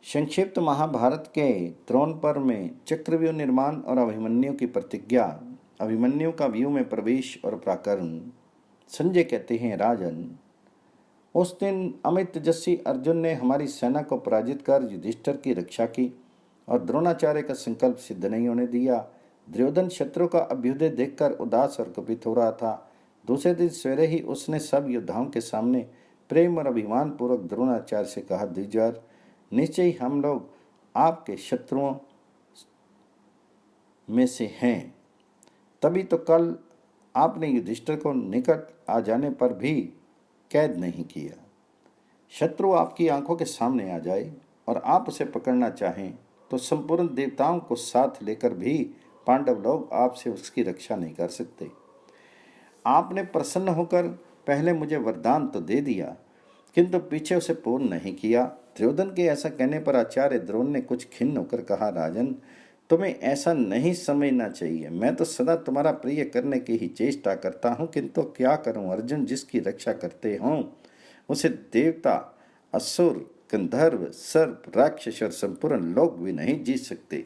संक्षिप्त महाभारत के द्रोण पर्व में चक्रव्यूह निर्माण और अभिमन्यु की प्रतिज्ञा। अभिमन्यु का व्यूह में प्रवेश और पराक्रम। संजय कहते हैं, राजन, उस दिन अमित तेजस्वी अर्जुन ने हमारी सेना को पराजित कर युधिष्ठिर की रक्षा की और द्रोणाचार्य का संकल्प सिद्ध नहीं होने दिया। दुर्योधन शत्रु का अभ्युदय देखकर उदास और कुपित हो रहा था। दूसरे दिन सवेरे ही उसने सब योद्धाओं के सामने प्रेम और अभिमान पूर्वक द्रोणाचार्य से कहा, द्विजवर, निश्चय ही हम लोग आपके शत्रुओं में से हैं। तभी तो कल आपने युधिष्ठिर को निकट आ जाने पर भी कैद नहीं किया। शत्रु आपकी आंखों के सामने आ जाए और आप उसे पकड़ना चाहें तो संपूर्ण देवताओं को साथ लेकर भी पांडव लोग आपसे उसकी रक्षा नहीं कर सकते। आपने प्रसन्न होकर पहले मुझे वरदान तो दे दिया, किंतु पीछे उसे पूर्ण नहीं किया। दुर्योधन के ऐसा कहने पर आचार्य द्रोण ने कुछ खिन्न होकर कहा, राजन, तुम्हें ऐसा नहीं समझना चाहिए। मैं तो सदा तुम्हारा प्रिय करने की ही चेष्टा करता हूँ, किंतु क्या करूँ। अर्जुन जिसकी रक्षा करते हों उसे देवता, असुर, गंधर्व, सर्प, राक्षस और संपूर्ण लोग भी नहीं जीत सकते।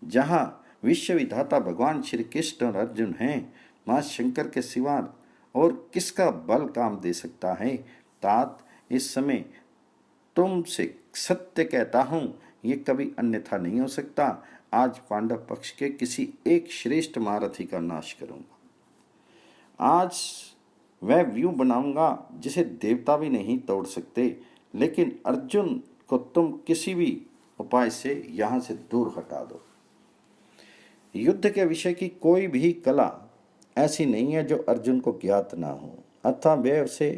जहाँ विश्व विधाता भगवान श्री कृष्ण और अर्जुन हैं, माँ शंकर के सिवा और किसका बल काम दे सकता है। तात, इस समय तुमसे सत्य कहता हूँ, ये कभी अन्यथा नहीं हो सकता। आज पांडव पक्ष के किसी एक श्रेष्ठ महारथी का नाश करूंगा। आज वह व्यूह बनाऊंगा जिसे देवता भी नहीं तोड़ सकते, लेकिन अर्जुन को तुम किसी भी उपाय से यहाँ से दूर हटा दो। युद्ध के विषय की कोई भी कला ऐसी नहीं है जो अर्जुन को ज्ञात ना हो, अतः वे उसे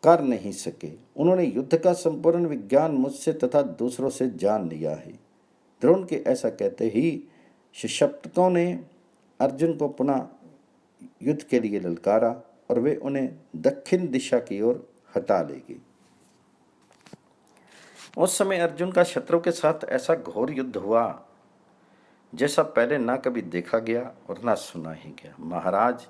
कर नहीं सके। उन्होंने युद्ध का संपूर्ण विज्ञान मुझसे तथा दूसरों से जान लिया है। द्रोण के ऐसा कहते ही सशप्तकों ने अर्जुन को पुनः युद्ध के लिए ललकारा और वे उन्हें दक्षिण दिशा की ओर हटा ले गए। उस समय अर्जुन का शत्रु के साथ ऐसा घोर युद्ध हुआ जैसा पहले ना कभी देखा गया और ना सुना ही गया। महाराज,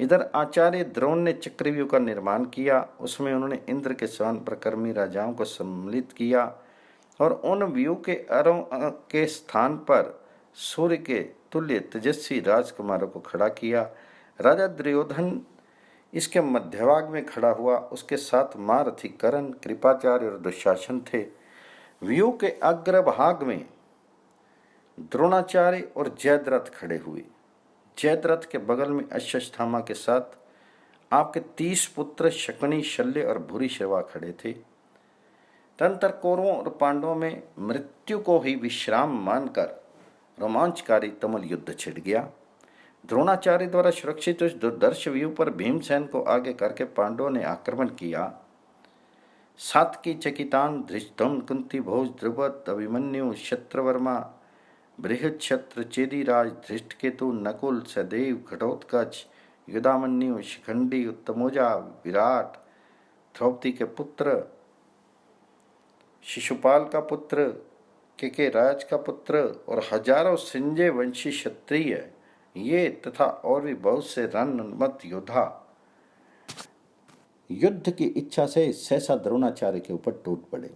इधर आचार्य द्रोण ने चक्रव्यूह का निर्माण किया। उसमें उन्होंने इंद्र के समान प्रकर्मी राजाओं को सम्मिलित किया और उन व्यूह के अरों के स्थान पर सूर्य के तुल्य तेजस्वी राजकुमारों को खड़ा किया। राजा दुर्योधन इसके मध्यभाग में खड़ा हुआ। उसके साथ महारथी कर्ण, कृपाचार्य और दुशासन थे। व्यूह के अग्रभाग में द्रोणाचार्य और जयद्रथ खड़े हुए। जयद्रथ के बगल में अश्वत्थामा के साथ आपके 30 पुत्र शकुनी, शल्य और भूरिश्रवा खड़े थे। तदनंतर कौरवों और पांडवों में मृत्यु को ही विश्राम मानकर रोमांचकारी तुमुल युद्ध छिड़ गया। द्रोणाचार्य द्वारा सुरक्षित उस दुर्धर्ष व्यूह पर भीमसेन को आगे करके पांडवों ने आक्रमण किया। सातकी, चकितान, धृष्टुम्न, कुंती भोज, द्रुपद, अभिमन्यु, शत्रवर्मा, बृहच्छत्र, चेदीराज, धृष्टकेतु, नकुल, सहदेव, घटोत्कच, युधामन्यु, शिखंडी, उत्तमोजा, विराट, द्रौपदी के पुत्र, शिशुपाल का पुत्र, के राज का पुत्र और हजारों संजय वंशी क्षत्रिय, ये तथा और भी बहुत से रणमत योद्धा युद्ध की इच्छा से सहसा द्रोणाचार्य के ऊपर टूट पड़े।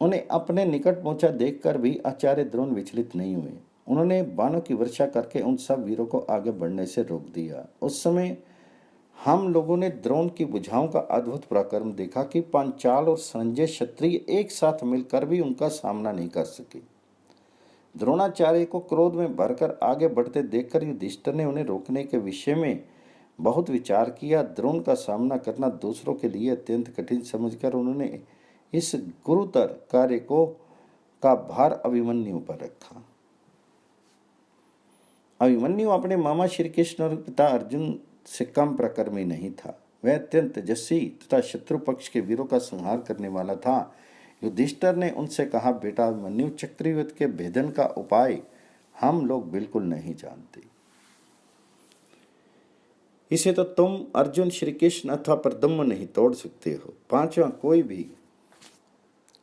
उन्हें अपने निकट पहुंचा देखकर भी आचार्य द्रोण विचलित नहीं हुए। उन्होंने बाणों की वर्षा करके उन सब वीरों को आगे बढ़ने से रोक दिया। उस समय हम लोगों ने द्रोण की भुजाओं का अद्भुत पराक्रम देखा कि पांचाल और संजय क्षत्रिय एक साथ मिलकर भी उनका सामना नहीं कर सके। द्रोणाचार्य को क्रोध में भरकर आगे बढ़ते देखकर युधिष्ठिर ने उन्हें रोकने के विषय में बहुत विचार किया। द्रोण का सामना करना दूसरों के लिए अत्यंत कठिन समझकर उन्होंने इस गुरुतर कार्य का भार अभिमन्यु पर रखा। अभिमन्यु अपने मामा श्री कृष्ण और पिता अर्जुन से कम प्रकर्मी नहीं था। वह अत्यंत तेजस्वी तथा शत्रु पक्ष के वीरों का संहार करने वाला था। युधिष्ठिर ने उनसे कहा, बेटा अभिमन्यु, चक्रव्यूह के भेदन का उपाय हम लोग बिल्कुल नहीं जानते। इसे तो तुम अर्जुन, श्री कृष्ण अथवा प्रद्युम्न नहीं तोड़ सकते हो। पांचवा कोई भी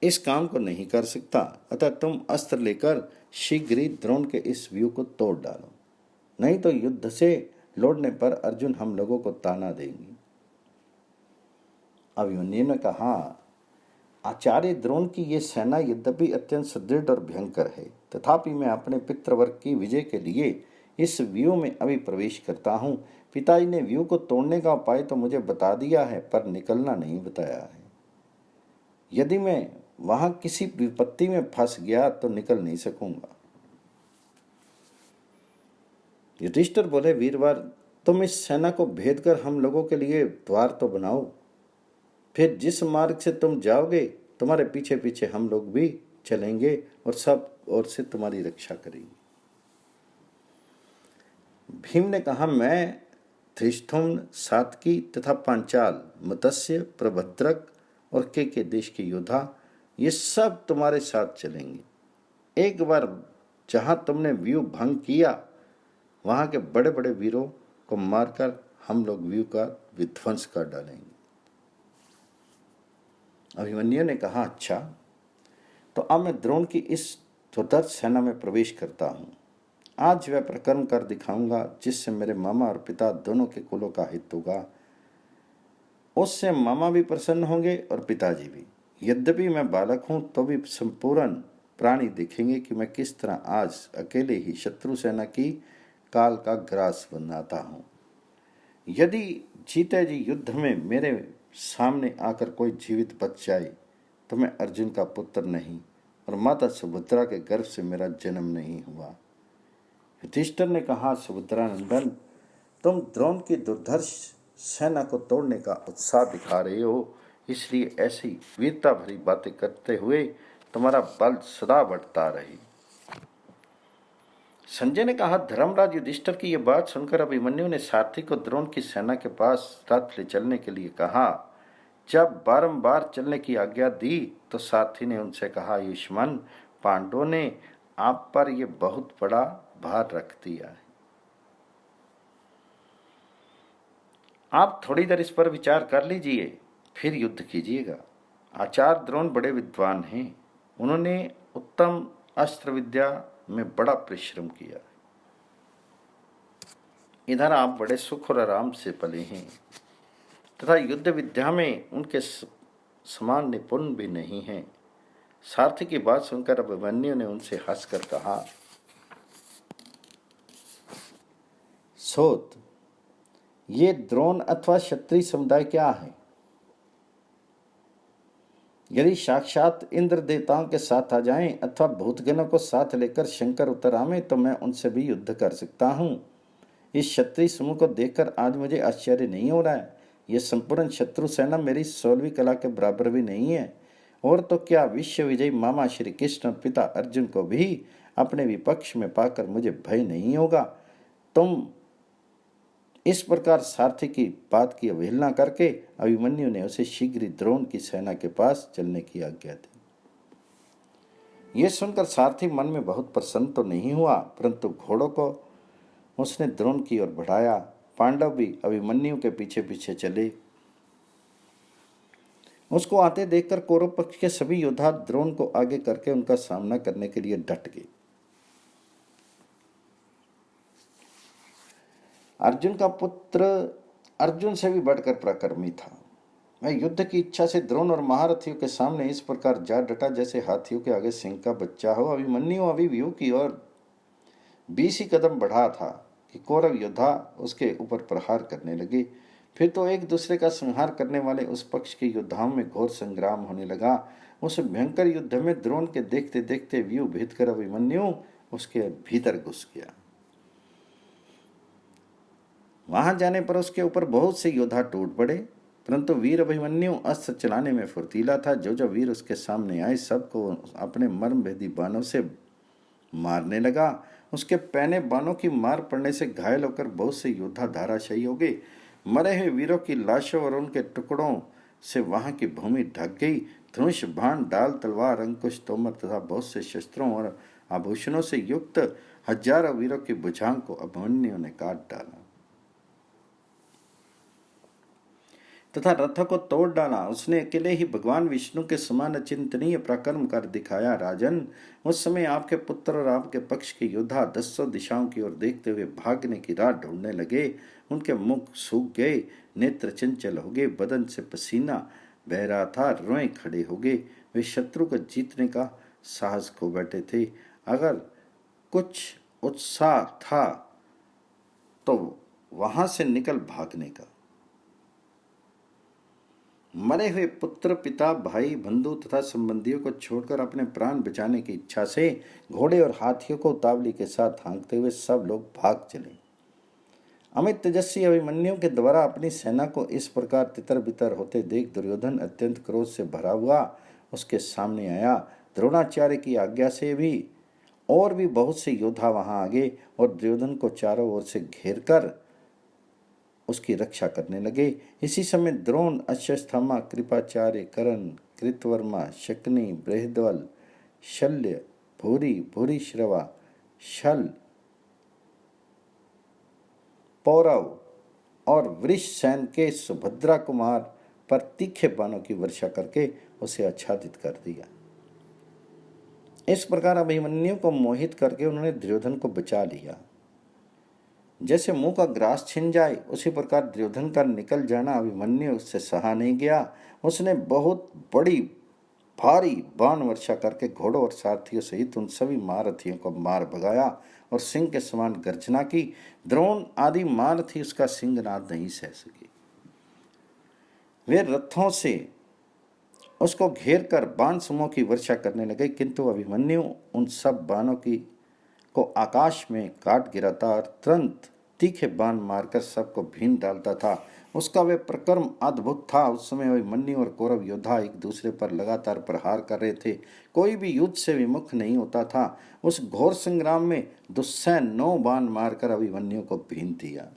इस काम को नहीं कर सकता। अतः तुम अस्त्र लेकर शीघ्र ही द्रोण के इस व्यूह को तोड़ डालो, नहीं तो युद्ध से लौटने पर अर्जुन हम लोगों को ताना देंगे। अभिमन्यु ने कहा, आचार्य द्रोण की ये सेना यद्यपि अत्यंत सुदृढ़ और भयंकर है, तथापि मैं अपने पितृवर्ग की विजय के लिए इस व्यू में अभी प्रवेश करता हूँ। पिताजी ने व्यू को तोड़ने का उपाय तो मुझे बता दिया है, पर निकलना नहीं बताया है। यदि मैं वहां किसी विपत्ति में फंस गया तो निकल नहीं सकूंगा। युधिष्ठिर बोले, वीरवर, तुम इस सेना को भेद कर हम लोगों के लिए द्वार तो बनाओ। फिर जिस मार्ग से तुम जाओगे, तुम्हारे पीछे पीछे हम लोग भी चलेंगे और सब ओर से तुम्हारी रक्षा करेंगे। भीम ने कहा, मैं धृष्टुम्न, सातकी तथा पांचाल, मत्स्य, प्रभद्रक और के देश के योद्धा, ये सब तुम्हारे साथ चलेंगे। एक बार जहां तुमने व्यू भंग किया, वहां के बड़े बड़े वीरों को मारकर हम लोग व्यू का विध्वंस कर डालेंगे। अभिमन्यु ने कहा, अच्छा, तो अब मैं द्रोण की इस दुर्धर्ष सेना में प्रवेश करता हूँ। आज वह प्रकर्म कर दिखाऊंगा जिससे मेरे मामा और पिता दोनों के कुलों का हित होगा। उससे मामा भी प्रसन्न होंगे और पिताजी भी। यद्यपि मैं बालक हूं तो भी संपूर्ण प्राणी देखेंगे कि मैं किस तरह आज अकेले ही शत्रु सेना की काल का ग्रास बनाता हूं। यदि जीते जी युद्ध में मेरे सामने आकर कोई जीवित बच जाए तो मैं अर्जुन का पुत्र नहीं और माता सुभद्रा के गर्भ से मेरा जन्म नहीं हुआ। युधिष्ठिर ने कहा, सुभद्रानंदन, तुम द्रोण की दुर्धर्ष सेना को तोड़ने का उत्साह दिखा रहे हो, इसलिए ऐसी वीरता भरी बातें करते हुए तुम्हारा बल सदा बढ़ता रहे। संजय ने कहा, धर्मराज युधिष्ठिर की यह बात सुनकर अभिमन्यु ने सारथी को द्रोण की सेना के पास रथ ले चलने के लिए कहा। जब बारंबार चलने की आज्ञा दी तो सारथी ने उनसे कहा, युष्मन, पांडवों ने आप पर यह बहुत बड़ा भार रख दिया है। आप थोड़ी देर इस पर विचार कर लीजिए, फिर युद्ध कीजिएगा। आचार्य द्रोण बड़े विद्वान हैं, उन्होंने उत्तम अस्त्र विद्या में बड़ा परिश्रम किया। इधर आप बड़े सुख और आराम से पले हैं तथा युद्ध विद्या में उनके समान निपुण भी नहीं है। सारथी की बात सुनकर अभिमन्यु ने उनसे हंसकर कहा, सोत, ये द्रोण अथवा क्षत्रिय समुदाय क्या है? यदि साक्षात इंद्र देवताओं के साथ आ जाएं अथवा भूतगणों को साथ लेकर शंकर उतर आवे तो मैं उनसे भी युद्ध कर सकता हूँ। इस क्षत्रिय समूह को देखकर आज मुझे आश्चर्य नहीं हो रहा है। यह संपूर्ण शत्रु सेना मेरी 16वीं कला के बराबर भी नहीं है। और तो क्या, विश्व विजयी मामा श्री कृष्ण और पिता अर्जुन को भी अपने विपक्ष में पाकर मुझे भय नहीं होगा। तुम इस प्रकार सारथी की बात की अवहेलना करके अभिमन्यु ने उसे शीघ्र द्रोण की सेना के पास चलने की आज्ञा दी। यह सुनकर सारथी मन में बहुत प्रसन्न तो नहीं हुआ, परंतु घोड़ों को उसने द्रोण की ओर बढ़ाया। पांडव भी अभिमन्यु के पीछे पीछे चले। उसको आते देखकर कौरव पक्ष के सभी योद्धा द्रोण को आगे करके उनका सामना करने के लिए डट गए। अर्जुन का पुत्र अर्जुन से भी बढ़कर पराक्रमी था। वह युद्ध की इच्छा से द्रोण और महारथियों के सामने इस प्रकार जा डटा जैसे हाथियों के आगे सिंह का बच्चा हो। अभिमन्यु अभिव्यूह की ओर 20 ही कदम बढ़ा था कि कौरव योद्धा उसके ऊपर प्रहार करने लगे। फिर तो एक दूसरे का संहार करने वाले उस पक्ष के योद्धाओं में घोर संग्राम होने लगा। उस भयंकर युद्ध में द्रोण के देखते देखते व्यू भेद कर अभिमन्यु उसके भीतर घुस गया। वहां जाने पर उसके ऊपर बहुत से योद्धा टूट पड़े, परंतु वीर अभिमन्यु अस्त्र चलाने में फुर्तीला था। जो जो वीर उसके सामने आए सबको अपने मर्मभेदी बाणों से मारने लगा। उसके पैने बाणों की मार पड़ने से घायल होकर बहुत से योद्धा धाराशायी हो गए। मरे हुए वीरों की लाशों और उनके टुकड़ों से वहां की भूमि ढक गई। धनुष, बाण, डाल, तलवार, अंकुश, तोमर तथा बहुत से शस्त्रों और आभूषणों से युक्त हजारों वीरों की भुजाओं को अभिमन्यु ने काट डाला तथा रथों को तोड़ डाला। उसने अकेले ही भगवान विष्णु के समान अचिंतनीय पराक्रम कर दिखाया। राजन, उस समय आपके पुत्र और आपके पक्ष के योद्धा 10 दिशाओं की ओर देखते हुए भागने की राह ढूंढने लगे। उनके मुख सूख गए, नेत्र चंचल हो गए, बदन से पसीना बह रहा था, रोए खड़े हो गए। वे शत्रु को जीतने का साहस खो बैठे थे। अगर कुछ उत्साह था तो वहां से निकल भागने का। मरे हुए पुत्र, पिता, भाई, बंधु तथा संबंधियों को छोड़कर अपने प्राण बचाने की इच्छा से घोड़े और हाथियों को उतावली के साथ हाँकते हुए सब लोग भाग चले। अमित तेजस्वी अभिमन्यु के द्वारा अपनी सेना को इस प्रकार तितर बितर होते देख दुर्योधन अत्यंत क्रोध से भरा हुआ उसके सामने आया। द्रोणाचार्य की आज्ञा से भी और भी बहुत से योद्धा वहां आ गए और दुर्योधन को चारों ओर से घेर कर उसकी रक्षा करने लगे। इसी समय द्रोण, अश्वत्थामा, कृपाचार्य, कर्ण, कृतवर्मा, शकुनि, बृहद्बल, शल्य, भूरि, भूरिश्रवा, शल, पौरव और वृषसेन के सुभद्रा कुमार पर तीखे बाणों की वर्षा करके उसे आच्छादित कर दिया। इस प्रकार अभिमन्यु को मोहित करके उन्होंने दुर्योधन को बचा लिया। जैसे मुंह का ग्रास छिन जाए उसी प्रकार दुर्योधन का निकल जाना अभिमन्यु उससे सहा नहीं गया। उसने बहुत बड़ी भारी बाण वर्षा करके घोड़ों और सारथियों सहित उन सभी महारथियों को मार भगाया और सिंह के समान गर्जना की। द्रोण आदि महारथी उसका सिंहनाद नहीं सह सके। वे रथों से उसको घेर कर बाण समूह की वर्षा करने लगे, किंतु अभिमन्यु उन सब बाणों की को आकाश में काट गिराता और तुरंत तीखे बाण मारकर सबको भीन डालता था। उसका वे प्रक्रम अद्भुत था। उस समय अभिमन्यु और कौरव योद्धा एक दूसरे पर लगातार प्रहार कर रहे थे। कोई भी युद्ध से विमुख नहीं होता था। उस घोर संग्राम में दुस्सैन 9 बाण मारकर अभिमन्यु को भीन दिया।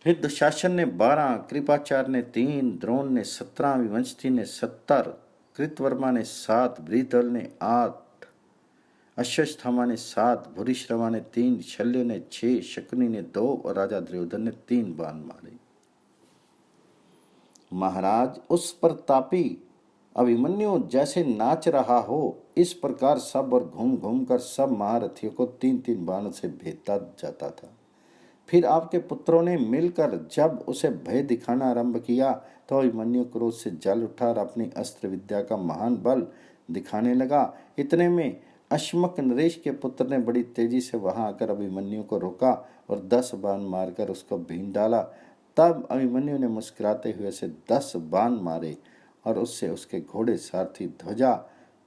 फिर दुशासन ने 12, कृपाचार्य ने 3, द्रोण ने 17, विवंशी ने 70, कृतवर्मा ने 7, बृहद्बल ने 8, अश्वत्थामा ने 7, भूरिश्रवा ने 3, शल्य ने 6, शकुनि ने 2 और राजा दुर्योधन ने 3 बाण मारे। महाराज, उस प्रतापी अभिमन्यु जैसे नाच रहा हो इस प्रकार सब और घूम घूम कर सब महारथियों को 3-3 बाणों से भेदता जाता था। फिर आपके पुत्रों ने मिलकर जब उसे भय दिखाना आरंभ किया तो अभिमन्यु क्रोध से जल उठा और अपनी अस्त्र विद्या का महान बल दिखाने लगा। इतने में अश्मक नरेश के पुत्र ने बड़ी तेजी से वहां आकर अभिमन्यु को रोका और 10 बाण मारकर उसको भीन डाला। तब अभिमन्यु ने मुस्कुराते हुए से 10 बाण मारे और उससे उसके घोड़े, सारथी, ध्वजा,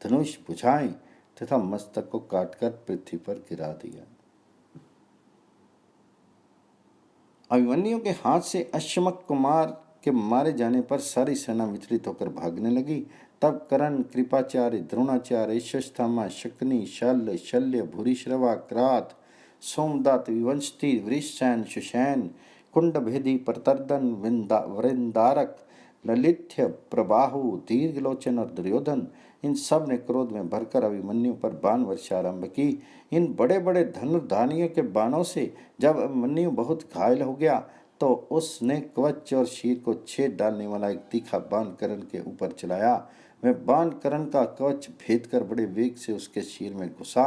धनुष, भुजाएं तथा मस्तक को काटकर पृथ्वी पर गिरा दिया। अभिमन्यु के हाथ से अश्मक कुमार के मारे जाने पर सारी सेना विचलित होकर भागने लगी। तब कर्ण, कृपाचार्य, द्रोणाचार्य, अश्वत्थामा, शकुनि, शल्य, शल्य, भूरिश्रवा, क्रात, सोमदत्त, विवंशी, वृषसेन, सुषैन, कुंडभेदी, प्रतर्दन, वृंदारक, ललित्य, प्रबाहु, दीर्घलोचन और दुर्योधन, इन सब ने क्रोध में भरकर अभिमन्यु पर बाण वर्षा आरंभ की। इन बड़े बड़े धनुर्धारियों के बाणों से जब अभिमन्यु बहुत घायल हो गया तो उसने कवच और शीर को छेद डालने वाला एक तीखा बाण कर्ण के ऊपर चलाया। वह बाण कर्ण का कवच भेद कर बड़े वेग से उसके शीर में घुसा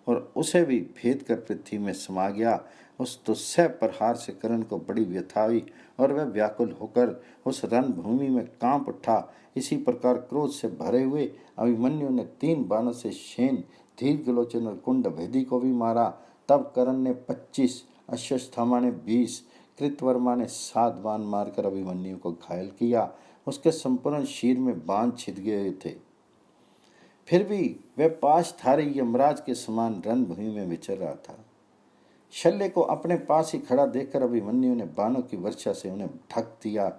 और उसे भी भेद कर पृथ्वी में समा गया। उस दुस्सह प्रहार से कर्ण को बड़ी व्यथा हुई और वह व्याकुल होकर उस रणभूमि में कांप उठा। इसी प्रकार क्रोध से भरे हुए अभिमन्यु ने 3 बाणों से शेन, दीर्घलोचन और कुंडभेदी को भी मारा। तब कर्ण ने 25, अश्वत्थामा ने 20, कृतवर्मा ने 7 बाण मारकर अभिमन्यु को घायल किया। उसके संपूर्ण शीर में बाण छिद गए थे। फिर भी वह पाशधारी यमराज के समान रणभूमि में विचर रहा था। शल्य को अपने पास ही खड़ा देखकर अभिमन्यु ने बाणों की वर्षा से उन्हें ढक दिया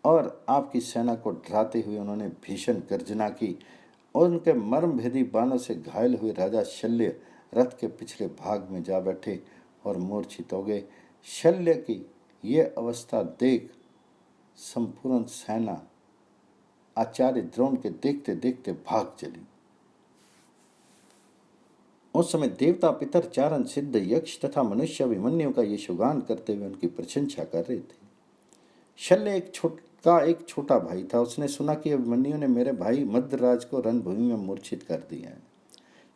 और आपकी सेना को डराते हुए उन्होंने भीषण गर्जना की और उनके मर्म भेदी बाणों से घायल हुए राजा शल्य रथ के पिछले भाग में जा बैठे और मूर्छित हो गए। शल्य की ये अवस्था देख संपूर्ण सेना आचार्य द्रोण के देखते देखते भाग चली। उस समय देवता, पितर, चारण, सिद्ध, यक्ष तथा मनुष्य अभिमन्यु का यशोगान करते हुए उनकी प्रशंसा कर रहे थे। शल्य एक छोटा भाई था। उसने सुना कि अभिमन्यु ने मेरे भाई मद्रराज को रणभूमि में मूर्छित कर दिया है,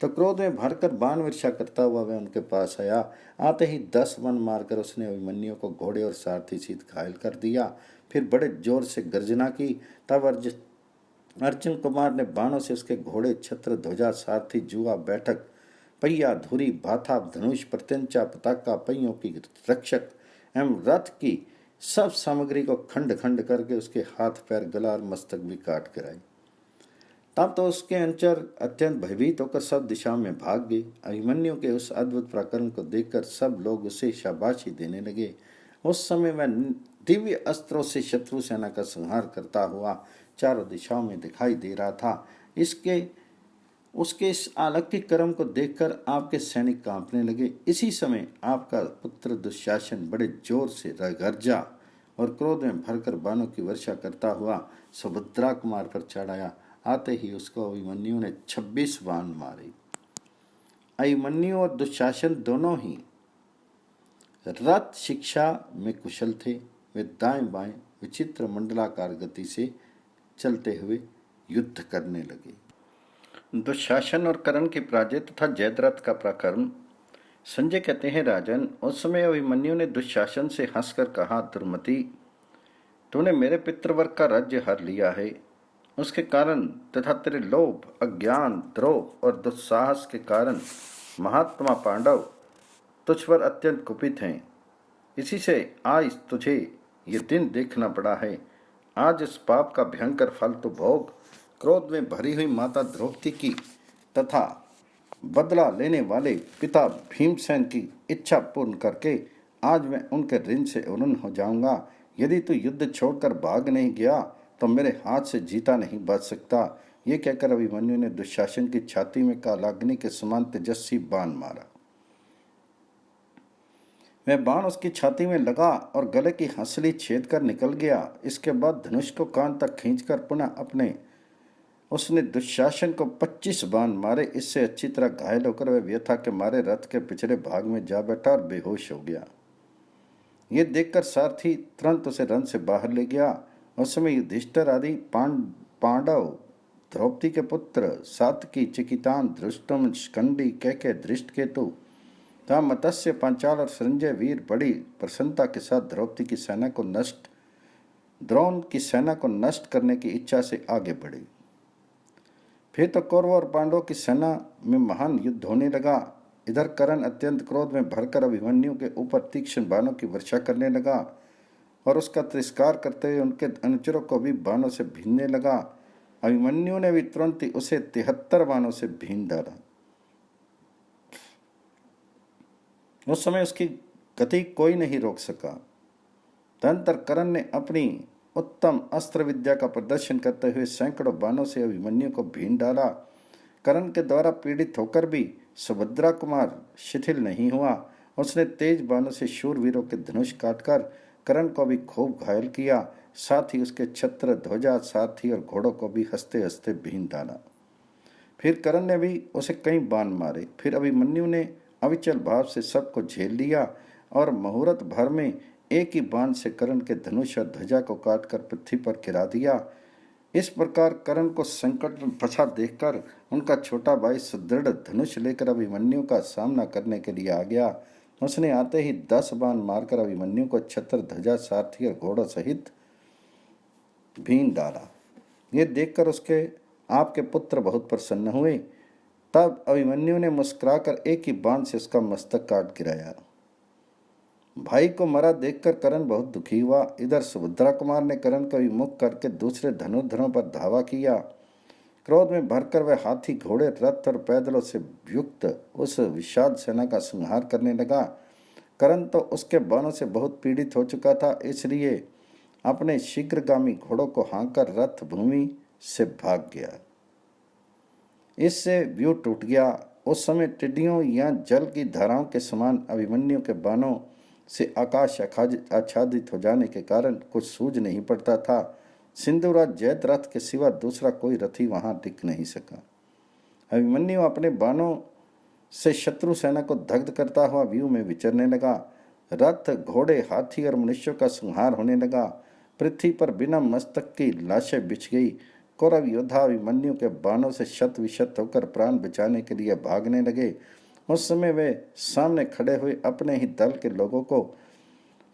तो क्रोध में भरकर बाण वर्षा करता हुआ वह उनके पास आया। आते ही 10 बाण मारकर उसने अभिमन्यु को घोड़े और सारथी सहित घायल कर दिया। फिर बड़े जोर से गर्जना की। तब अर्जुन कुमार ने बाणों से उसके घोड़े, छत्र, ध्वजा, सारथी, जुआ, बैठक, पहिया, धुरी, भाथा, धनुष, प्रत्यंचा, पताका, पहियों की रक्षक एवं रथ की सब सामग्री को खंड खंड करके उसके हाथ, पैर, गला और मस्तक भी काट कर आई। तब तो उसके अनुचर अत्यंत भयभीत होकर सब दिशाओं में भाग गए। अभिमन्यु के उस अद्भुत पराक्रम को देखकर सब लोग उसे शाबाशी देने लगे। उस समय वह दिव्य अस्त्रों से शत्रु सेना का संहार करता हुआ चारों दिशाओं में दिखाई दे रहा था। उसके इस अलौकिक कर्म को देखकर आपके सैनिक कांपने लगे। इसी समय आपका पुत्र दुशासन बड़े जोर से गरजा और क्रोध में भरकर बाणों की वर्षा करता हुआ सुभद्रा कुमार पर चढ़ आया। आते ही उसको अभिमन्यु ने 26 बाण मारे। अभिमन्यु और दुशासन दोनों ही रथ शिक्षा में कुशल थे। वे दाएं बाएं विचित्र मंडलाकार गति से चलते हुए युद्ध करने लगे। दुशासन और कर्ण की पराजय तथा जयद्रथ का पराक्रम। संजय कहते हैं, राजन, उस समय अभिमन्यु ने दुशासन से हंसकर कहा, दुर्मति, तूने मेरे पितृवर्ग का राज्य हर लिया है। उसके कारण तथा तेरे लोभ, अज्ञान, द्रोह और दुस्साहस के कारण महात्मा पांडव तुझ पर अत्यंत कुपित हैं। इसी से आज तुझे ये दिन देखना पड़ा है। आज इस पाप का भयंकर फल तो भोग। क्रोध में भरी हुई माता द्रौपदी की तथा बदला लेने वाले पिता भीमसेन की इच्छा पूर्ण करके आज मैं उनके ऋण से उन्मुन हो जाऊंगा। यदि तू युद्ध छोड़कर भाग नहीं गया तो मेरे हाथ से जीता नहीं बच सकता। ये कहकर अभिमन्यु ने दुशासन की छाती में कालाग्नि के समान तेजस्वी बाण मारा। वह बाण उसकी छाती में लगा और गले की हंसली छेद कर निकल गया। इसके बाद धनुष को कान तक खींचकर उसने दुशासन को 25 बाण मारे। इससे अच्छी तरह घायल होकर वह व्यथा के मारे रथ के पिछले भाग में जा बैठा और बेहोश हो गया। ये देखकर सारथी तुरंत उसे रन से बाहर ले गया। उस समय युधिष्ठिर आदि पांडव, द्रौपदी के पुत्र सात्यकी, चिकितान, धृष्टुम्न, शिखंडी, कैकेयी, धृष्टकेतु तथा मत्स्य, पांचाल और संजय वीर बड़ी प्रसन्नता के साथ द्रोण की सेना को नष्ट करने की इच्छा से आगे बढ़े। फिर तो कौरवों और पांडवों की सेना में महान युद्ध होने लगा। इधर कर्ण अत्यंत क्रोध में भरकर अभिमन्यु के ऊपर तीक्ष्ण बाणों की वर्षा करने लगा और उसका तिरस्कार करते हुए उनके अनुचरों को भी बाणों से भीनने लगा। अभिमन्यु ने भी तुरंत ही उसे 73 बाणों से भीन डाला। उस समय उसकी गति कोई नहीं रोक सका। तदंतर कर्ण ने अपनी उत्तम अस्त्र विद्या का प्रदर्शन करते हुए सैकड़ों बाणों से अभिमन्यु को भीन डाला। कर्ण के द्वारा पीड़ित होकर भी सुभद्रा कुमार शिथिल नहीं हुआ। उसने तेज बाणों से शूरवीरों के धनुष काटकर कर्ण को भी खूब घायल किया। साथ ही उसके छत्र, ध्वजा, सारथी और घोड़ों को भी हंसते हंसते भीन डाला। फिर कर्ण ने भी उसे कई बाण मारे। फिर अभिमन्यु ने अविचल भाव से सबको झेल लिया और मुहूर्त भर में एक ही बाण से कर्ण के धनुष और ध्वजा को काटकर पृथ्वी पर गिरा दिया। इस प्रकार कर्ण को संकट में फंसा देखकर उनका छोटा भाई सुदृढ़ धनुष लेकर अभिमन्यु का सामना करने के लिए आ गया। उसने आते ही 10 बाण मारकर अभिमन्यु को छत्र, ध्वजा, सारथी और घोड़ों सहित भीन डाला। ये देखकर उसके आपके पुत्र बहुत प्रसन्न हुए। तब अभिमन्यु ने मुस्कुराकर एक ही बाण से उसका मस्तक काट गिराया। भाई को मरा देखकर कर्ण बहुत दुखी हुआ। इधर सुभद्रा कुमार ने कर्ण को विमुख करके दूसरे धनुर्धरों पर धावा किया। क्रोध में भरकर वह हाथी, घोड़े, रथ और पैदलों से युक्त उस विशाल सेना का संहार करने लगा। कर्ण तो उसके बाणों से बहुत पीड़ित हो चुका था, इसलिए अपने शीघ्रगामी घोड़ों को हाँककर रथ भूमि से भाग गया। इससे व्यू टूट गया। उस समय टिड्डियों या जल की धाराओं के समान अभिमन्यु के बाणों से आकाश आच्छादित हो जाने के कारण कुछ सूझ नहीं पड़ता था। सिंधुराज जयद्रथ के सिवा दूसरा कोई रथी वहां टिक नहीं सका। अभिमन्यु अपने बाणों से शत्रु सेना को दग्ध करता हुआ व्यू में विचरने लगा। रथ, घोड़े, हाथी और मनुष्यों का संहार होने लगा। पृथ्वी पर बिना मस्तक की लाशें बिछ गई। कौरव योद्धा अभिमन्यु के बाणों से शत विशत होकर प्राण बचाने के लिए भागने लगे। उस समय वे सामने खड़े हुए अपने ही दल के लोगों को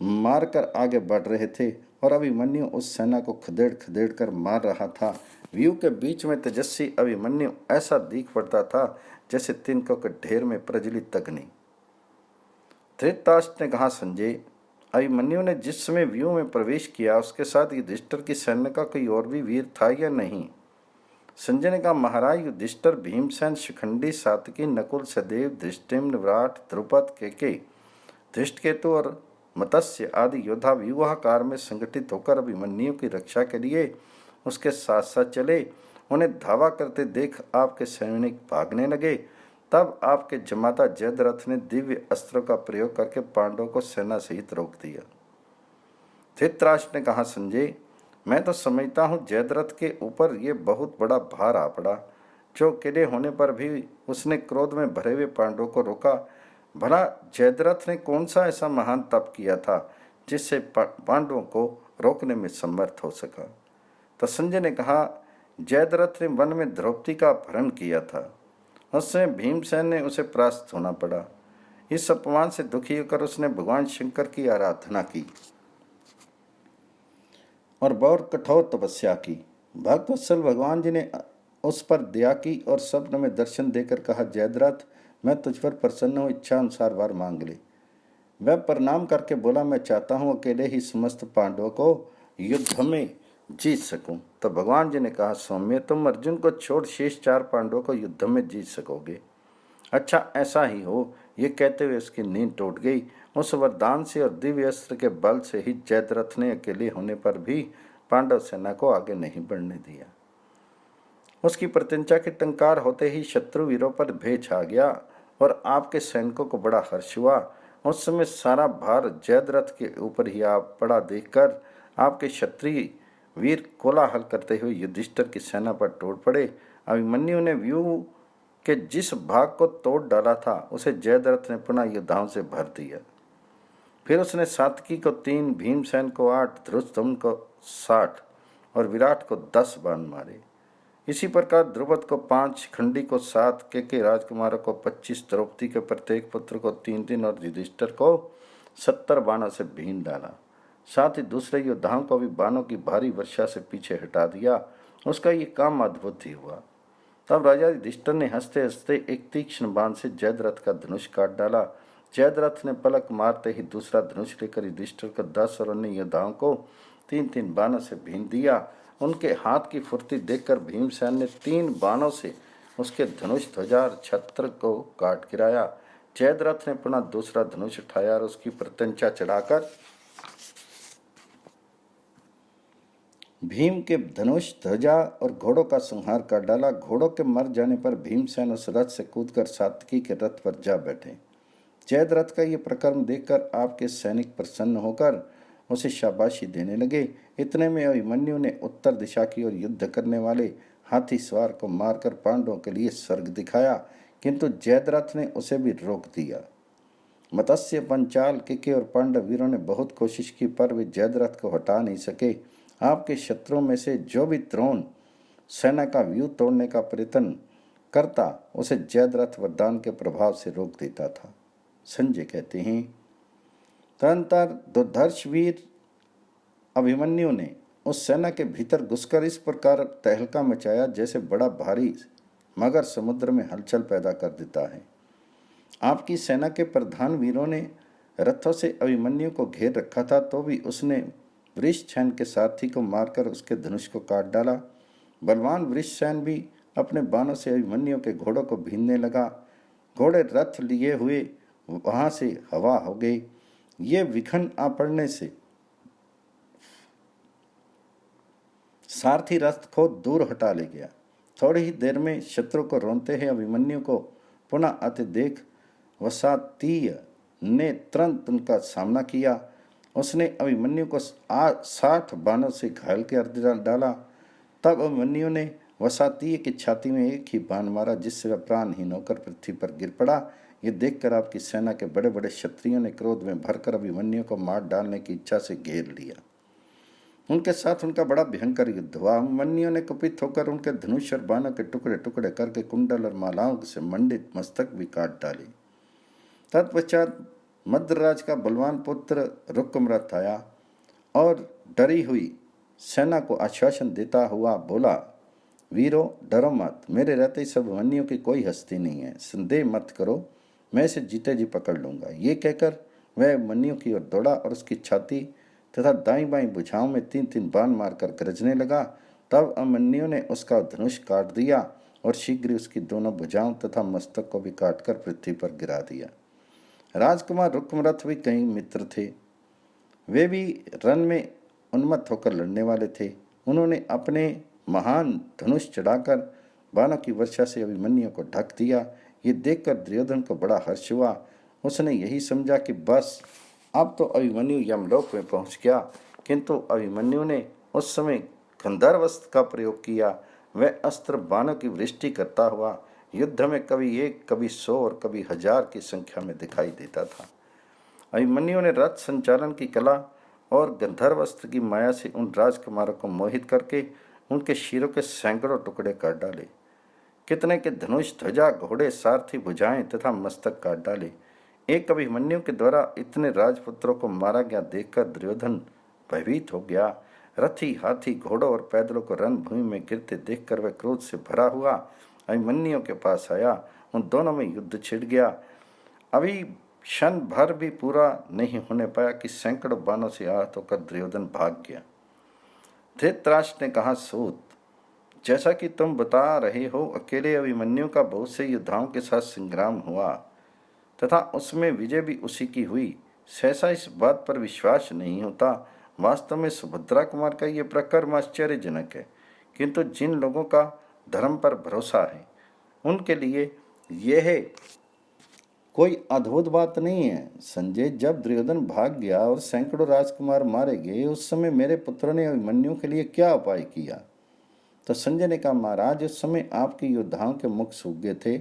मारकर आगे बढ़ रहे थे और अभिमन्यु उस सेना को खदेड़ खदेड़ कर मार रहा था। व्यू के बीच में तेजस्वी अभिमन्यु ऐसा दिख पड़ता था जैसे तिनकों के ढेर में प्रज्वलित अग्नि। धृतराष्ट्र ने कहा, संजय, अभिमन्यु ने जिस समय व्यू में प्रवेश किया उसके साथ युधिष्ठिर की सैन्य का कोई और भी वीर था या नहीं? संजय ने कहा, महाराज, युधिष्ठिर, भीमसेन, शिखंडी, सात्विकी, नकुल, सहदेव, धृष्टद्युम्न, विराट, द्रुपद, केके, धृष्टकेतु और मत्स्य आदि योद्धा व्यूहाकार में संगठित होकर अभिमन्यु की रक्षा के लिए उसके साथ साथ चले। उन्हें धावा करते देख आपके सैनिक भागने लगे। तब आपके जमाता जयद्रथ ने दिव्य अस्त्रों का प्रयोग करके पांडवों को सेना सहित रोक दिया। धृतराष्ट्र ने कहा, संजय, मैं तो समझता हूँ जयद्रथ के ऊपर ये बहुत बड़ा भार आ पड़ा। जो अकेले होने पर भी उसने क्रोध में भरे हुए पांडवों को रोका। भला जयद्रथ ने कौन सा ऐसा महान तप किया था जिससे पांडवों को रोकने में समर्थ हो सका? तो संजय ने कहा, जयद्रथ ने वन में द्रौपदी का अपहरण किया था। उससे भीमसेन ने उसे परास्त होना पड़ा। इस अपमान से दुखी होकर उसने भगवान शंकर की आराधना की और बहुत कठोर तपस्या की। भक्तवत्सल भगवान जी ने उस पर दया की और स्वप्न में दर्शन देकर कहा, जयद्रथ, मैं तुझ पर प्रसन्न हूँ, इच्छा अनुसार वर मांग ले। वह प्रणाम करके बोला, मैं चाहता हूँ अकेले ही समस्त पांडवों को युद्ध में जीत सकूं। तो भगवान जी ने कहा, सौम्य, तुम अर्जुन को छोड़ शेष 4 पांडवों को युद्ध में जीत सकोगे। अच्छा, ऐसा ही हो। ये कहते हुए उसकी नींद टूट गई। उस वरदान से और दिव्य अस्त्र के बल से ही जयद्रथ ने अकेले होने पर भी पांडव सेना को आगे नहीं बढ़ने दिया। उसकी प्रत्यंचा के टंकार होते ही शत्रु वीरों पर भय छा गया और आपके सैनिकों को बड़ा हर्ष हुआ। उस समय सारा भार जयद्रथ के ऊपर ही आप पड़ा देखकर आपके क्षत्रिय वीर कोलाहल करते हुए युधिष्ठिर की सेना पर टूट पड़े। अभिमन्यु ने व्यू के जिस भाग को तोड़ डाला था उसे जयद्रथ ने पुनः योद्धाओं से भर दिया। फिर उसने सात्विकी को 3, भीमसेन को 8, धृष्टद्युम्न को 60 और विराट को 10 बाण मारे। इसी प्रकार द्रुपद को 5, खंडी को 7, के राजकुमारों को 25, द्रौपदी के प्रत्येक पुत्र को 3-3 और युधिष्ठिर को 70 बाणों से भीन डाला। साथ ही दूसरे योद्धाओं को भी बाणों की भारी वर्षा से पीछे हटा दिया। उसका ये काम अद्भुत ही हुआ। तब राजा युधिष्ठिर ने हंसते हंसते एक तीक्ष्ण बाण से जयद्रथ का धनुष काट डाला। जयद्रथ ने पलक मारते ही दूसरा धनुष लेकर युधिष्ठिर को 10 और अन्य योद्धाओं को 3-3 बाणों से भीन दिया। उनके हाथ की फुर्ती देखकर भीमसेन ने 3 बाणों से उसके धनुष, ध्वजा और छत्र को काट गिराया। जयद्रथ ने पुनः दूसरा धनुष उठाया और उसकी प्रत्यंचा चढ़ाकर भीम के धनुष, ध्वजा और घोड़ों का संहार कर डाला। घोड़ों के मर जाने पर भीमसेन उस रथ से कूदकर सात्विकी के रथ पर जा बैठे। जयद्रथ का ये प्रकर्म देखकर आपके सैनिक प्रसन्न होकर उसे शाबाशी देने लगे। इतने में अभिमन्यु ने उत्तर दिशा की ओर युद्ध करने वाले हाथी सवार को मारकर पांडवों के लिए स्वर्ग दिखाया, किंतु जयद्रथ ने उसे भी रोक दिया। मत्स्य, पंचाल, केके और पांडव वीरों ने बहुत कोशिश की पर वे जयद्रथ को हटा नहीं सके। आपके शत्रुओं में से जो भी द्रोण सेना का व्यू तोड़ने का प्रयत्न करता उसे जयद्रथ वरदान के प्रभाव से रोक देता था। संजय कहते हैं, तदनंतर दुर्धर्ष वीर अभिमन्यु ने उस सेना के भीतर घुसकर इस प्रकार तहलका मचाया जैसे बड़ा भारी मगर समुद्र में हलचल पैदा कर देता है। आपकी सेना के प्रधान वीरों ने रथों से अभिमन्यु को घेर रखा था, तो भी उसने वृषसेन के सारथी को मारकर उसके धनुष को काट डाला। बलवान वृषसेन भी अपने बाणों से अभिमन्यु के घोड़ों को भीनने लगा। घोड़े रथ लिए हुए वहां से हवा हो गई। ये विघन आ पड़ने से सारथी रथ को दूर हटा ले गया। थोड़ी ही देर में शत्रु को रोनते हैं अभिमन्यु को पुनः आते देख वसातीय ने तुरंत उनका सामना किया। उसने अभिमन्यु को 60 बाणों से घायल कर डाला। तब अभिमन्यु ने वसातीय की छाती में एक ही बाण मारा, जिससे वह प्राणहीन होकर पृथ्वी पर गिर पड़ा। ये देखकर आपकी सेना के बड़े बड़े क्षत्रियों ने क्रोध में भरकर अभिमन्यु को मार डालने की इच्छा से घेर लिया। उनके साथ उनका बड़ा भयंकर युद्ध हुआ। अभिमन्यु ने कुपित होकर उनके धनुष और बाणों के टुकड़े टुकड़े करके कुंडल और मालाओं से मंडित मस्तक भी काट डाले। तत्पश्चात मद्रराज का बलवान पुत्र रुक्मरथ आया। और डरी हुई सेना को आश्वासन देता हुआ बोला, वीरों डरो मत, मेरे रहते ही सब अभिमन्यु की कोई हस्ती नहीं है, संदेह मत करो, मैं इसे जीते जी पकड़ लूंगा। ये कहकर वह अभिमन्यु की ओर दौड़ा और उसकी छाती तथा दाई बाई भुजाओं में 3-3 बाण मारकर गरजने लगा। तब अभिमन्यु ने उसका धनुष काट दिया और शीघ्र ही उसकी दोनों भुजाओं तथा मस्तक को भी काटकर पृथ्वी पर गिरा दिया। राजकुमार रुक्मरथ भी कई मित्र थे, वे भी रण में उन्मत्त होकर लड़ने वाले थे। उन्होंने अपने महान धनुष चढ़ाकर बाणों की वर्षा से अभिमन्यु को ढक दिया। ये देखकर दुर्योधन को बड़ा हर्ष हुआ। उसने यही समझा कि बस अब तो अभिमन्यु यमलोक में पहुंच गया, किंतु अभिमन्यु ने उस समय गंधर्वास्त्र का प्रयोग किया। वह अस्त्र बाणों की वृष्टि करता हुआ युद्ध में कभी 1, कभी 100 और कभी 1000 की संख्या में दिखाई देता था। अभिमन्यु ने रथ संचालन की कला और गंधर्वास्त्र की माया से उन राजकुमारों को मोहित करके उनके शीरों के सैकड़ों टुकड़े काट डाले। कितने के धनुष, ध्वजा, घोड़े, सारथी, भुजाएं तथा मस्तक काट डाले। एक अभिमन्यु के द्वारा इतने राजपुत्रों को मारा गया देखकर दुर्योधन भयभीत हो गया। रथी, हाथी, घोड़ों और पैदलों को रणभूमि में गिरते देखकर वह क्रोध से भरा हुआ अभिमन्यु के पास आया। उन दोनों में युद्ध छिड़ गया। अभी क्षण भर भी पूरा नहीं होने पाया कि सैकड़ों बाणों से आहत होकर दुर्योधन भाग गया। धृतराष्ट्र ने कहा, सूत, जैसा कि तुम बता रहे हो, अकेले अभिमन्यु का बहुत से योद्धाओं के साथ संग्राम हुआ तथा उसमें विजय भी उसी की हुई। सहसा इस बात पर विश्वास नहीं होता। वास्तव में सुभद्रा कुमार का यह प्रकर्म आश्चर्यजनक है, किंतु जिन लोगों का धर्म पर भरोसा है उनके लिए यह कोई अद्भुत बात नहीं है। संजय, जब दुर्योधन भाग गया और सैकड़ों राजकुमार मारे गए, उस समय मेरे पुत्रों ने अभिमन्यु के लिए क्या उपाय किया? तो संजय ने कहा, महाराज, उस समय आपके योद्धाओं के मुख सूख गए थे,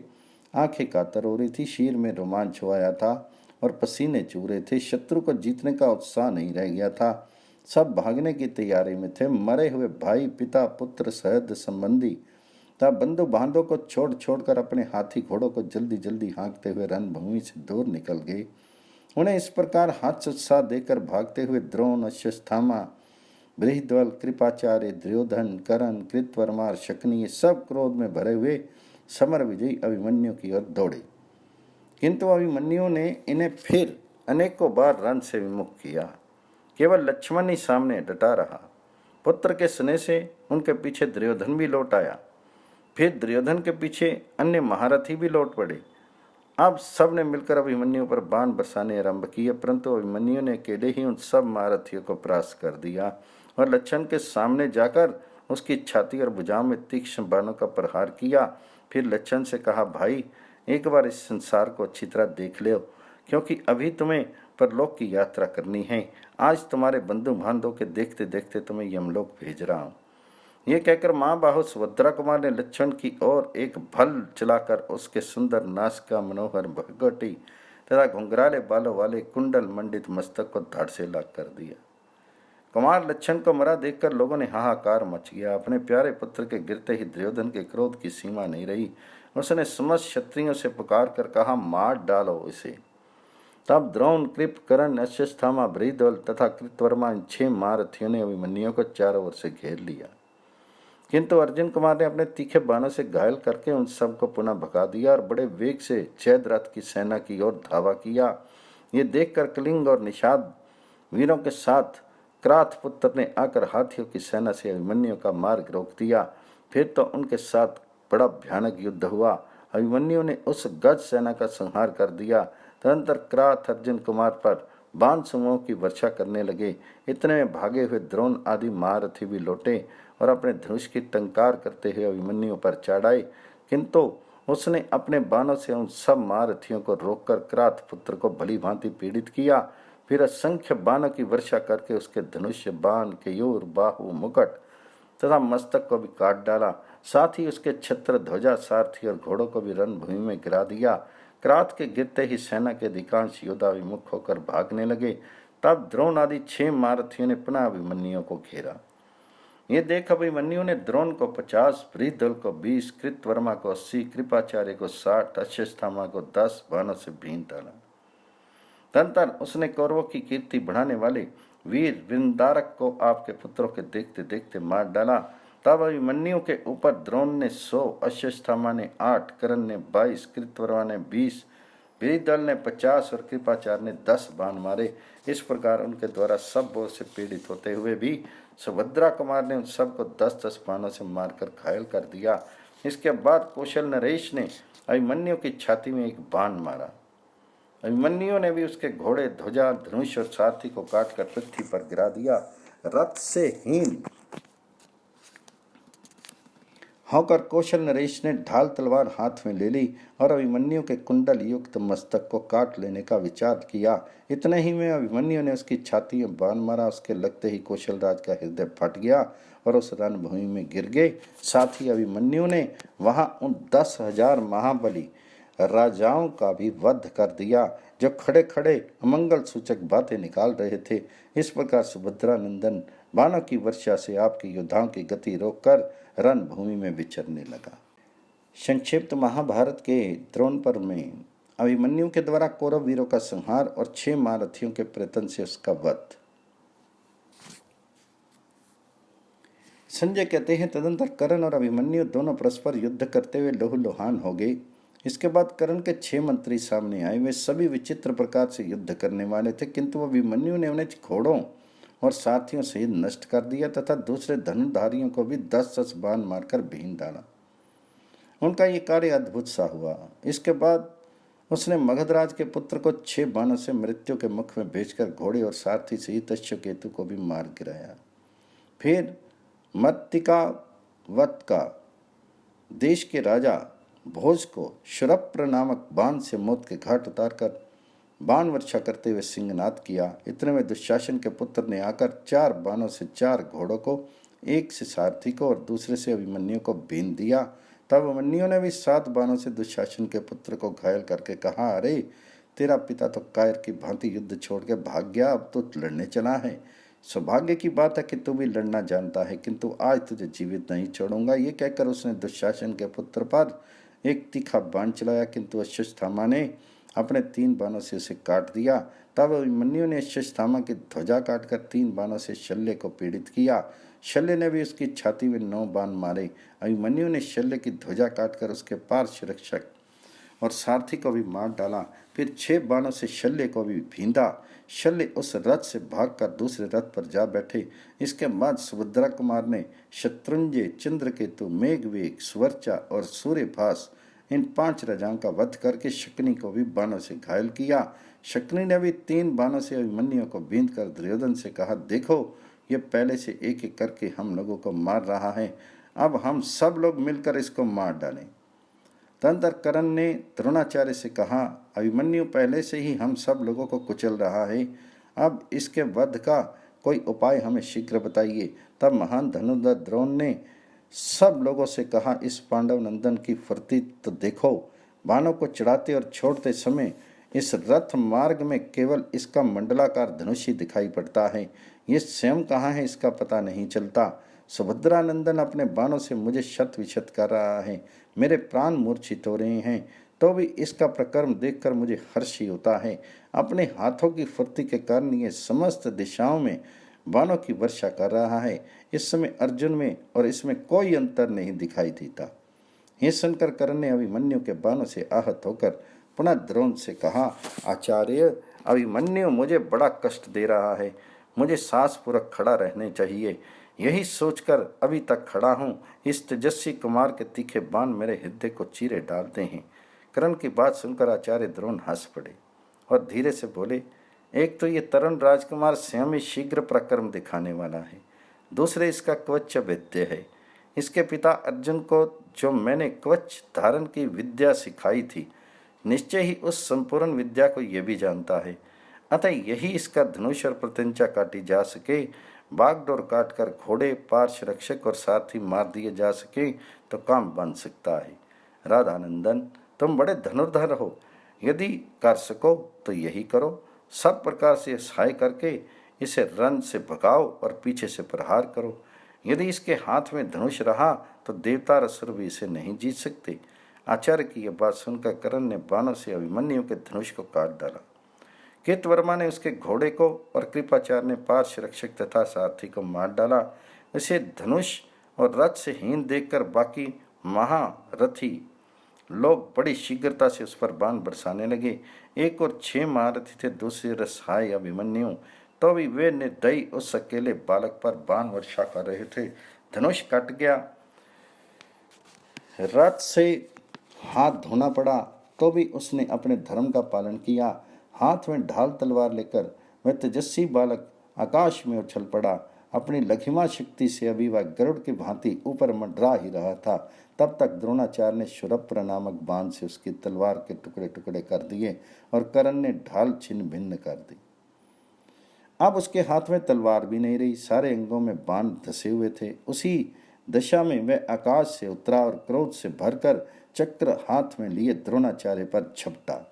आंखें कातर हो रही थी, शीर में रोमांच छुआया था और पसीने चू रहे थे। शत्रु को जीतने का उत्साह नहीं रह गया था। सब भागने की तैयारी में थे। मरे हुए भाई, पिता, पुत्र, सहद संबंधी तब बंधु बांधों को छोड़ छोड़कर अपने हाथी घोड़ों को जल्दी जल्दी हाँकते हुए रणभूमि से दूर निकल गए। उन्हें इस प्रकार हाथ उत्साह देकर भागते हुए द्रोण, अश्वत्थामा, बृहद्बल, कृपाचार्य, दुर्योधन, कर्ण, कृतवर्मा, शकुनी सब क्रोध में भरे हुए समर विजयी अभिमन्यु की ओर दौड़े, किंतु अभिमन्यु ने इन्हें फिर अनेकों बार रण से विमुख किया। केवल लक्ष्मण ही सामने डटा रहा। पुत्र के स्नेह से उनके पीछे दुर्योधन भी लौट आया। फिर दुर्योधन के पीछे अन्य महारथी भी लौट पड़े। अब सब ने मिलकर अभिमन्यु पर बाण बरसाने आरंभ किए, परंतु अभिमन्यु ने अकेले ही उन सब महारथियों को परास्त कर दिया और लक्ष्मण के सामने जाकर उसकी छाती और भुजाओं में तीक्ष्ण बाणों का प्रहार किया। फिर लक्ष्मण से कहा, भाई, एक बार इस संसार को अच्छी तरह देख लो, क्योंकि अभी तुम्हें परलोक की यात्रा करनी है। आज तुम्हारे बंधु बांधवों के देखते देखते तुम्हें यमलोक भेज रहा हूँ। ये कहकर महाबाहु सुभद्रा कुमार ने लक्ष्मण की ओर एक भल चलाकर उसके सुंदर नासिका, मनोहर भगवटी तथा घुंघराले बालों वाले कुंडल मंडित मस्तक को धड़ से लाग कर दिया। कुमार लक्ष्मण को मरा देखकर लोगों ने हाहाकार मच गया। अपने प्यारे पुत्र के गिरते ही दुर्योधन के क्रोध की सीमा नहीं रही। उसने समस्त क्षत्रियों से पुकार कर कहा, मार डालो इसे। तब द्रोण, कृप, कर्ण, अश्वत्थामा, बृहद्बल तथा कृतवर्मा इन 6 महारथियों ने अभिमन्यु को चारों ओर से घेर लिया, किंतु अर्जुन कुमार ने अपने तीखे बाणों से घायल करके उन सबको पुनः भगा दिया और बड़े वेग से जयद्रथ की सेना की ओर धावा किया। ये देखकर कलिंग और निषाद वीरों के साथ क्राथ पुत्र ने आकर हाथियों की सेना से अभिमन्यु का मार्ग रोक दिया। फिर तो उनके साथ बड़ा भयानक युद्ध हुआ। अभिमन्यु ने उस गज सेना का संहार कर दिया। तदंतर क्राथ अर्जुन कुमार पर बाण समूहों की वर्षा करने लगे। इतने में भागे हुए द्रोण आदि महारथी भी लौटे और अपने धनुष की टंकार करते हुए अभिमन्यु पर चढ़ आए, किंतु उसने अपने बाणों से उन सब महारथियों को रोककर क्राथ पुत्र को भली भांति पीड़ित किया। फिर असंख्य बाणों की वर्षा करके उसके धनुष्य, बाण, केयूर, बाहु, मुकुट तथा मस्तक को भी काट डाला। साथ ही उसके छत्र, ध्वजा, सारथी और घोड़ों को भी रणभूमि में गिरा दिया। क्राथ के गिरते ही सेना के अधिकांश योद्धा विमुख होकर भागने लगे। तब द्रोण आदि 6 महारथियों ने पुनः अभिमन्यु को घेरा। ये देख अभिमन्यु ने द्रोण को 50, बृहद्बल को 20, कृतवर्मा को 80, कृपाचार्य को 60, अश्वत्थामा को 10 बाणों से भीन डाला। तदंतर उसने कौरवों की कीर्ति बढ़ाने वाले वीर वृंदारक को आपके पुत्रों के देखते देखते मार डाला। तब अभिमन्यु के ऊपर द्रोण ने 100, अश्वत्थामा ने 8, कर्ण ने 22, कृतवर्मा ने 20, वीरदल ने 50 और कृपाचार्य ने 10 बाण मारे। इस प्रकार उनके द्वारा सब बोर से पीड़ित होते हुए भी सुभद्रा कुमार ने उन सबको 10-10 बाणों से मारकर घायल कर दिया। इसके बाद कौशल नरेश ने अभिमन्यु की छाती में एक बाण मारा। अभिमन्यु ने भी उसके घोड़े, ध्वजा, धनुष और सारथी को काटकर पृथ्वी पर गिरा दिया। रथ से हीन होकर कौशल नरेश ने ढाल तलवार हाथ में ले ली और अभिमन्यु के कुंडल युक्त मस्तक को काट लेने का विचार किया। इतने ही में अभिमन्यु ने उसकी छाती में बाण मारा। उसके लगते ही कौशल राज का हृदय फट गया और उस रणभूमि में गिर गए। साथ ही अभिमन्यु ने वहां उन 10,000 महाबली राजाओं का भी वध कर दिया जो खड़े खड़े अमंगल सूचक बातें निकाल रहे थे। इस प्रकार सुभद्रा नंदन बाणों की वर्षा से आपके योद्धाओं की गति रोककर रणभूमि में विचरने लगा। संक्षिप्त महाभारत के द्रोण पर्व में अभिमन्यु के द्वारा कौरव वीरों का संहार और 6 महारथियों के प्रयत्न से उसका वध। संजय कहते हैं, तदंतर कर्ण और अभिमन्यु दोनों परस्पर युद्ध करते हुए लहूलुहान हो गए। इसके बाद कर्ण के 6 मंत्री सामने आए। वे सभी विचित्र प्रकार से युद्ध करने वाले थे, किंतु अभिमन्यु ने उन्हें घोड़ों और साथियों सहित नष्ट कर दिया तथा दूसरे धनुर्धारियों को भी 10-10 बाण मारकर भीन डाला। उनका ये कार्य अद्भुत सा हुआ। इसके बाद उसने मगधराज के पुत्र को 6 बाणों से मृत्यु के मुख में भेजकर घोड़े और सारथी सहित अश्वकेतु को भी मार गिराया। फिर मत्तिका वत का देश के राजा भोज को शुरप्र नामक बाण से मौत के घाट उतारकर बाण वर्षा करते हुए सिंहनाद किया। इतने में दुशासन के पुत्र ने आकर 4 बाणों से 4 घोड़ों को, एक से सारथी को और दूसरे से अभिमन्यु को बीन दिया। तब अभिमन्यु ने भी 7 बाणों से दुशासन के पुत्र को घायल करके कहा, अरे तेरा पिता तो कायर की भांति युद्ध छोड़ के भाग गया, अब तो लड़ने चला है। सौभाग्य की बात है कि तू भी लड़ना जानता है, किंतु आज तुझे जीवित नहीं छोड़ूंगा। ये कहकर उसने दुशासन के पुत्र पर एक तीखा बाण चलाया, किंतु अश्वत्थामा ने अपने 3 बाणों से उसे काट दिया। तब अभिमन्यु ने अश्वत्थामा की ध्वजा काटकर 3 बाणों से शल्य को पीड़ित किया। शल्य ने भी उसकी छाती में 9 बाण मारे। अभिमन्यु ने शल्य की ध्वजा काटकर उसके पार्श्व रक्षक और सारथी को भी मार डाला। फिर 6 बाणों से शल्य को भी भींदा। शल्य उस रथ से भागकर दूसरे रथ पर जा बैठे। इसके बाद सुभद्रा कुमार ने शत्रुंजय, चंद्रकेतु, मेघवेग, स्वर्चा और सूर्यभास इन 5 राजाओं का वध करके शकुनी को भी बाणों से घायल किया। शकुनी ने भी 3 बाणों से अभिमन्यु को बींध कर दुर्योधन से कहा, देखो ये पहले से एक एक करके हम लोगों को मार रहा है, अब हम सब लोग मिलकर इसको मार डालें। तदंतर कर्ण ने द्रोणाचार्य से कहा, अभिमन्यु पहले से ही हम सब लोगों को कुचल रहा है, अब इसके वध का कोई उपाय हमें शीघ्र बताइए। तब महान धनुर्धर द्रोण ने सब लोगों से कहा, इस पांडव नंदन की फुर्ती तो देखो। बाणों को चढ़ाते और छोड़ते समय इस रथ मार्ग में केवल इसका मंडलाकार धनुष ही दिखाई पड़ता है। ये स्वयं कहाँ है इसका पता नहीं चलता। सुभद्रा नंदन अपने बाणों से मुझे शत विशत कर रहा है, मेरे प्राण मूर्छित हो रहे हैं, तो भी इसका प्रक्रम देखकर मुझे हर्ष ही होता है। अपने हाथों की फुर्ती के कारण ये समस्त दिशाओं में बाणों की वर्षा कर रहा है। इस समय अर्जुन में और इसमें कोई अंतर नहीं दिखाई देता। ये सुनकर कर्ण ने अभिमन्यु के बाणों से आहत होकर पुनः द्रोण से कहा, आचार्य अभिमन्यु मुझे बड़ा कष्ट दे रहा है, मुझे साहसपूर्वक खड़ा रहने चाहिए। यही सोचकर अभी तक खड़ा हूँ, इस तेजस्वी कुमार के तीखे बाण मेरे हृदय को चीरे डालते हैं। कर्ण की बात सुनकर आचार्य द्रोण हंस पड़े और धीरे से बोले, एक तो ये तरुण राजकुमार स्वयं ही शीघ्र प्रक्रम दिखाने वाला है, दूसरे इसका कवच वैद्य है। इसके पिता अर्जुन को जो मैंने कवच धारण की विद्या सिखाई थी, निश्चय ही उस संपूर्ण विद्या को यह भी जानता है। अतः यही इसका धनुष और प्रत्यंचा काटी जा सके, बागडोर काटकर घोड़े, पार्श्व रक्षक और सारथी मार दिए जा सके तो काम बन सकता है। राधानंदन तुम बड़े धनुर्धर हो, यदि कर सको तो यही करो। सब प्रकार से सहाय करके इसे रन से भगाओ और पीछे से प्रहार करो। यदि इसके हाथ में धनुष रहा तो देवता और असुर भी इसे नहीं जीत सकते। आचार्य की यह बात सुनकर कर्ण ने बाणों से अभिमन्यु के धनुष को काट डाला, कृतवर्मा ने उसके घोड़े को और कृपाचार्य ने पार्श्व रक्षक तथा सारथी को मार डाला। इसे धनुष और रथ से हीन देखकर बाकी महारथी लोग बड़ी शीघ्रता से उस पर बाण बरसाने लगे। एक और 6 महारथी थे, दूसरी ओर सहाय अभिमन्यु। तो भी वे निर्दयी उस अकेले बालक पर बाण वर्षा कर रहे थे। धनुष कट गया, रथ से हाथ धोना पड़ा, तो भी उसने अपने धर्म का पालन किया। हाथ में ढाल तलवार लेकर वह तेजस्वी बालक आकाश में उछल पड़ा। अपनी लघिमा शक्ति से अभी वह गरुड़ की भांति ऊपर मंडरा ही रहा था, तब तक द्रोणाचार्य ने शूरप्र नामक बाण से उसकी तलवार के टुकड़े टुकड़े कर दिए और कर्ण ने ढाल छिन्न भिन्न कर दी। अब उसके हाथ में तलवार भी नहीं रही, सारे अंगों में बाण धसे हुए थे। उसी दशा में वह आकाश से उतरा और क्रोध से भरकर चक्र हाथ में लिए द्रोणाचार्य पर झपटा।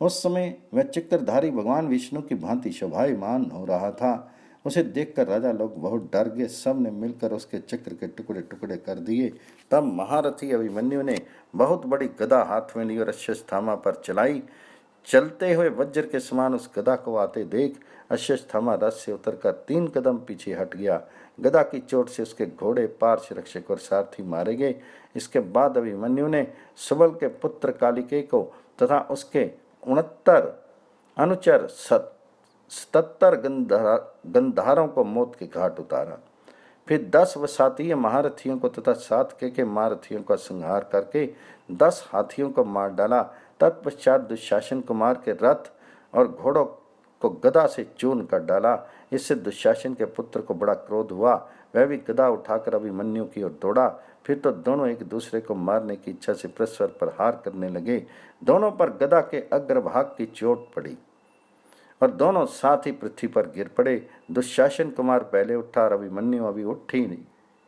उस समय वह चक्रधारी भगवान विष्णु की भांति शोभायमान हो रहा था। उसे देखकर राजा लोग बहुत डर गए। सब ने मिलकर उसके चक्र के टुकड़े टुकड़े कर दिए। तब महारथी अभिमन्यु ने बहुत बड़ी गदा हाथ में ली और अश्वत्थामा पर चलाई। चलते हुए वज्र के समान उस गदा को आते देख अश्वत्थामा रथ से उतरकर 3 कदम पीछे हट गया। गदा की चोट से उसके घोड़े, पार्श्व रक्षक और सारथी मारे गए। इसके बाद अभिमन्यु ने सुबल के पुत्र कालिके को तथा उसके 69 अनुचर 77 गंधारों को मौत के घाट उतारा। फिर 10 वसातीय महारथियों को तथा 7 के महारथियों का संहार करके 10 हाथियों को मार डाला। तत्पश्चात दुशासन कुमार के रथ और घोड़ों को गदा से चूर्ण कर डाला। इससे दुशासन के पुत्र को बड़ा क्रोध हुआ। वह भी गदा उठाकर अभिमन्यु की ओर दौड़ा। फिर तो दोनों एक दूसरे को मारने की इच्छा से परस्पर प्रहार करने लगे। दोनों पर गदा के अग्रभाग की चोट पड़ी और दोनों साथ ही पृथ्वी पर गिर पड़े। दुशासन कुमार पहले उठा और अभिमन्यु अभी उठ ही नहीं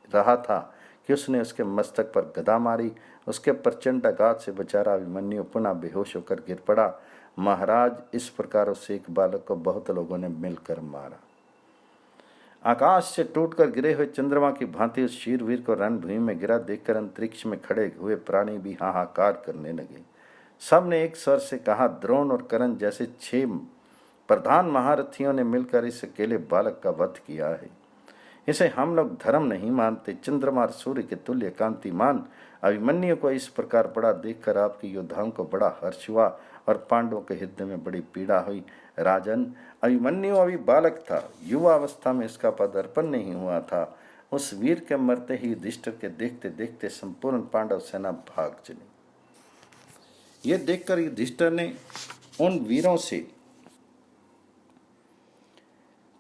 रहा था कि उसने उसके मस्तक पर गदा मारी। उसके प्रचंड आघात से बेचारा अभिमन्यु पुनः बेहोश होकर गिर पड़ा। महाराज, इस प्रकार उस एक बालक को बहुत लोगों ने मिलकर मारा। आकाश से टूटकर गिरे हुए चंद्रमा की भांति उस शीरवीर को रणभूमि में गिरा देखकर अंतरिक्ष में खड़े हुए प्राणी भी हाहाकार करने लगे। सब ने एक स्वर से कहा, द्रोण और कर्ण जैसे 6 प्रधान महारथियों ने मिलकर इस अकेले बालक का वध किया है। इसे हम लोग धर्म नहीं मानते। चंद्रमा और सूर्य के तुल्य कांतिमान अभिमन्यु को इस प्रकार बड़ा देखकर आपके योद्धाओं को बड़ा हर्ष हुआ और पांडवों के हृदय में बड़ी पीड़ा हुई। राजन, अभिमन्यु अभी बालक था, युवा अवस्था में इसका पदार्पण नहीं हुआ था। उस वीर के मरते ही युधिष्ठिर के देखते देखते संपूर्ण पांडव सेना भाग चली। ये देखकर युधिष्ठिर ने उन वीरों से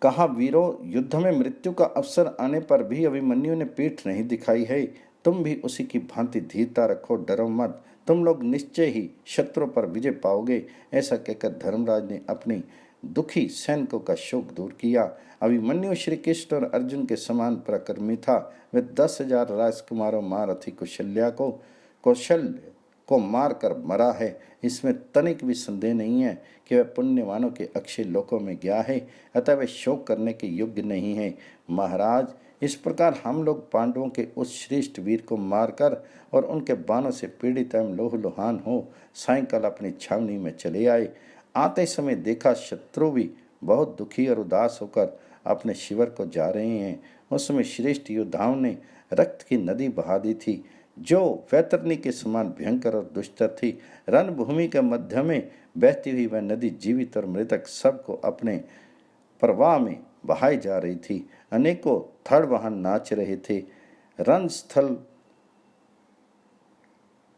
कहा, वीरों, युद्ध में मृत्यु का अवसर आने पर भी अभिमन्यु ने पीठ नहीं दिखाई है। तुम भी उसी की भांति धीरता रखो, डरो मत। तुम लोग निश्चय ही शत्रु पर विजय पाओगे। ऐसा कहकर धर्मराज ने अपनी दुखी सैनिकों का शोक दूर किया। अभिमन्यु श्री कृष्ण और अर्जुन के समान पराक्रमी था। वे 10,000 राजकुमारों महारथी कौशल्य को मार कर मरा है। इसमें तनिक भी संदेह नहीं है कि वह पुण्यवानों के अक्षय लोकों में गया है, अतः वे शोक करने के योग्य नहीं है। महाराज, इस प्रकार हम लोग पांडवों के उस श्रेष्ठ वीर को मारकर और उनके बाणों से पीड़ित एवं लोहलुहान हो सायंकाल अपनी छावनी में चले आए। आते समय देखा शत्रु भी बहुत दुखी और उदास होकर अपने शिविर को जा रहे हैं। उस समय श्रेष्ठ योद्धाओं ने रक्त की नदी बहा दी थी, जो वैतरणी के समान भयंकर और दुष्टर थी। रणभूमि के मध्य में बहती हुई वह नदी जीवित और मृतक सबको अपने प्रवाह में बहाई जा रही थी। अनेकों थड़ वाहन नाच रहे थे। रणस्थल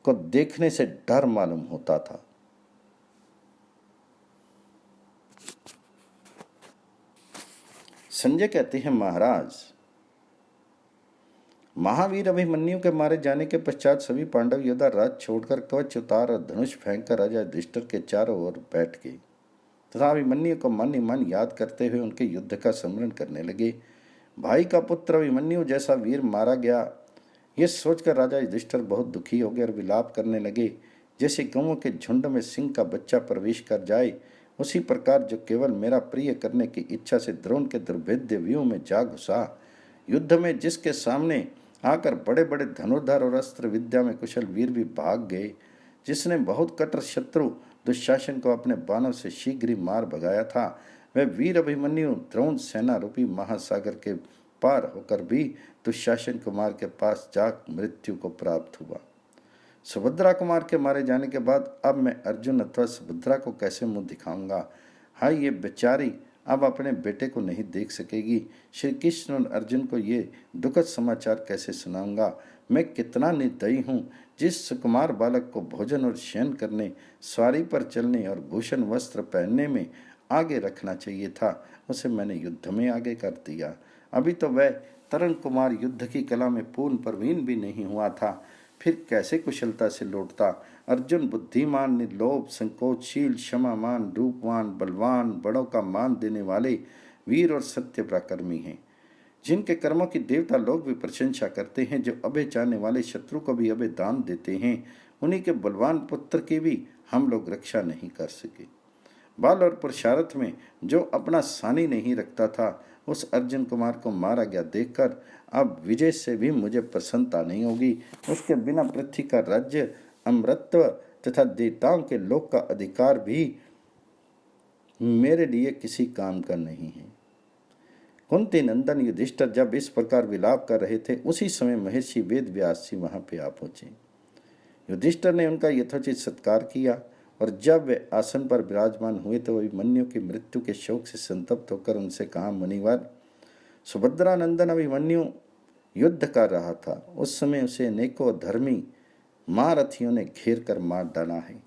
को देखने से डर मालूम होता था। संजय कहते हैं, महाराज, महावीर अभिमन्यु के मारे जाने के पश्चात सभी पांडव योद्धा रथ छोड़कर कवच उतार और धनुष फेंककर राजा युधिष्ठिर के चारों ओर बैठ गए तथा अभिमन्यु को मन ही मन याद करते हुए उनके युद्ध का स्मरण करने लगे। भाई का पुत्र अभिमन्यु जैसा वीर मारा गया, ये सोचकर राजा युधिष्ठिर बहुत दुखी हो गए और विलाप करने लगे। जैसे गौओं के झुंड में सिंह का बच्चा प्रवेश कर जाए, उसी प्रकार जो केवल मेरा प्रिय करने की इच्छा से द्रोण के दुर्भेद्य व्यूह में जा घुसा। युद्ध में जिसके सामने आकर बड़े बड़े धनुर्धर और अस्त्र विद्या में कुशल वीर भी भाग गए, जिसने बहुत कट्टर शत्रु दुशासन को अपने बाणों से शीघ्र ही मार भगाया था, वह वीर अभिमन्यु द्रोण सेना रूपी महासागर के पार होकर भी दुशासन कुमार के पास जाकर मृत्यु को प्राप्त हुआ। सुभद्रा कुमार के मारे जाने के बाद अब मैं अर्जुन अथवा सुभद्रा को कैसे मुंह दिखाऊंगा? हाय, ये बेचारी अब अपने बेटे को नहीं देख सकेगी। श्री कृष्ण और अर्जुन को ये दुखद समाचार कैसे सुनाऊंगा? मैं कितना निर्दयी हूँ। जिस सुकुमार बालक को भोजन और शयन करने, सवारी पर चलने और भूषण वस्त्र पहनने में आगे रखना चाहिए था, उसे मैंने युद्ध में आगे कर दिया। अभी तो वह तरण कुमार युद्ध की कला में पूर्ण प्रवीण भी नहीं हुआ था, फिर कैसे कुशलता से लौटता? अर्जुन बुद्धिमान, निर्लोभ, संकोचशील, क्षमामान, रूपवान, बलवान, बड़ों का मान देने वाले वीर और सत्य पराक्रमी हैं, जिनके कर्मों की देवता लोग भी प्रशंसा करते हैं, जो अभय चाहने वाले शत्रु को भी अभय दान देते हैं। उन्हीं के बलवान पुत्र की भी हम लोग रक्षा नहीं कर सके। बाल और पुरुषार्थ में जो अपना सानी नहीं रखता था, उस अर्जुन कुमार को मारा गया देखकर अब विजय से भी मुझे प्रसन्नता नहीं होगी। उसके बिना पृथ्वी का राज्य, अमृतत्व तथा देवताओं के लोक का अधिकार भी मेरे लिए किसी काम का नहीं है। कुंती नंदन युधिष्ठिर जब इस प्रकार विलाप कर रहे थे, उसी समय महर्षि वेद व्यास जी वहां पे आ पहुंचे। युधिष्ठिर ने उनका यथोचित सत्कार किया और जब वे आसन पर विराजमान हुए तो अभिमन्यु की मृत्यु के शोक से संतप्त होकर उनसे कहा, मुनिवर, सुभद्रा नंदन अभिमन्यु युद्ध कर रहा था, उस समय उसे अनेकों धर्मी महारथियों ने घेर कर मार डाला है।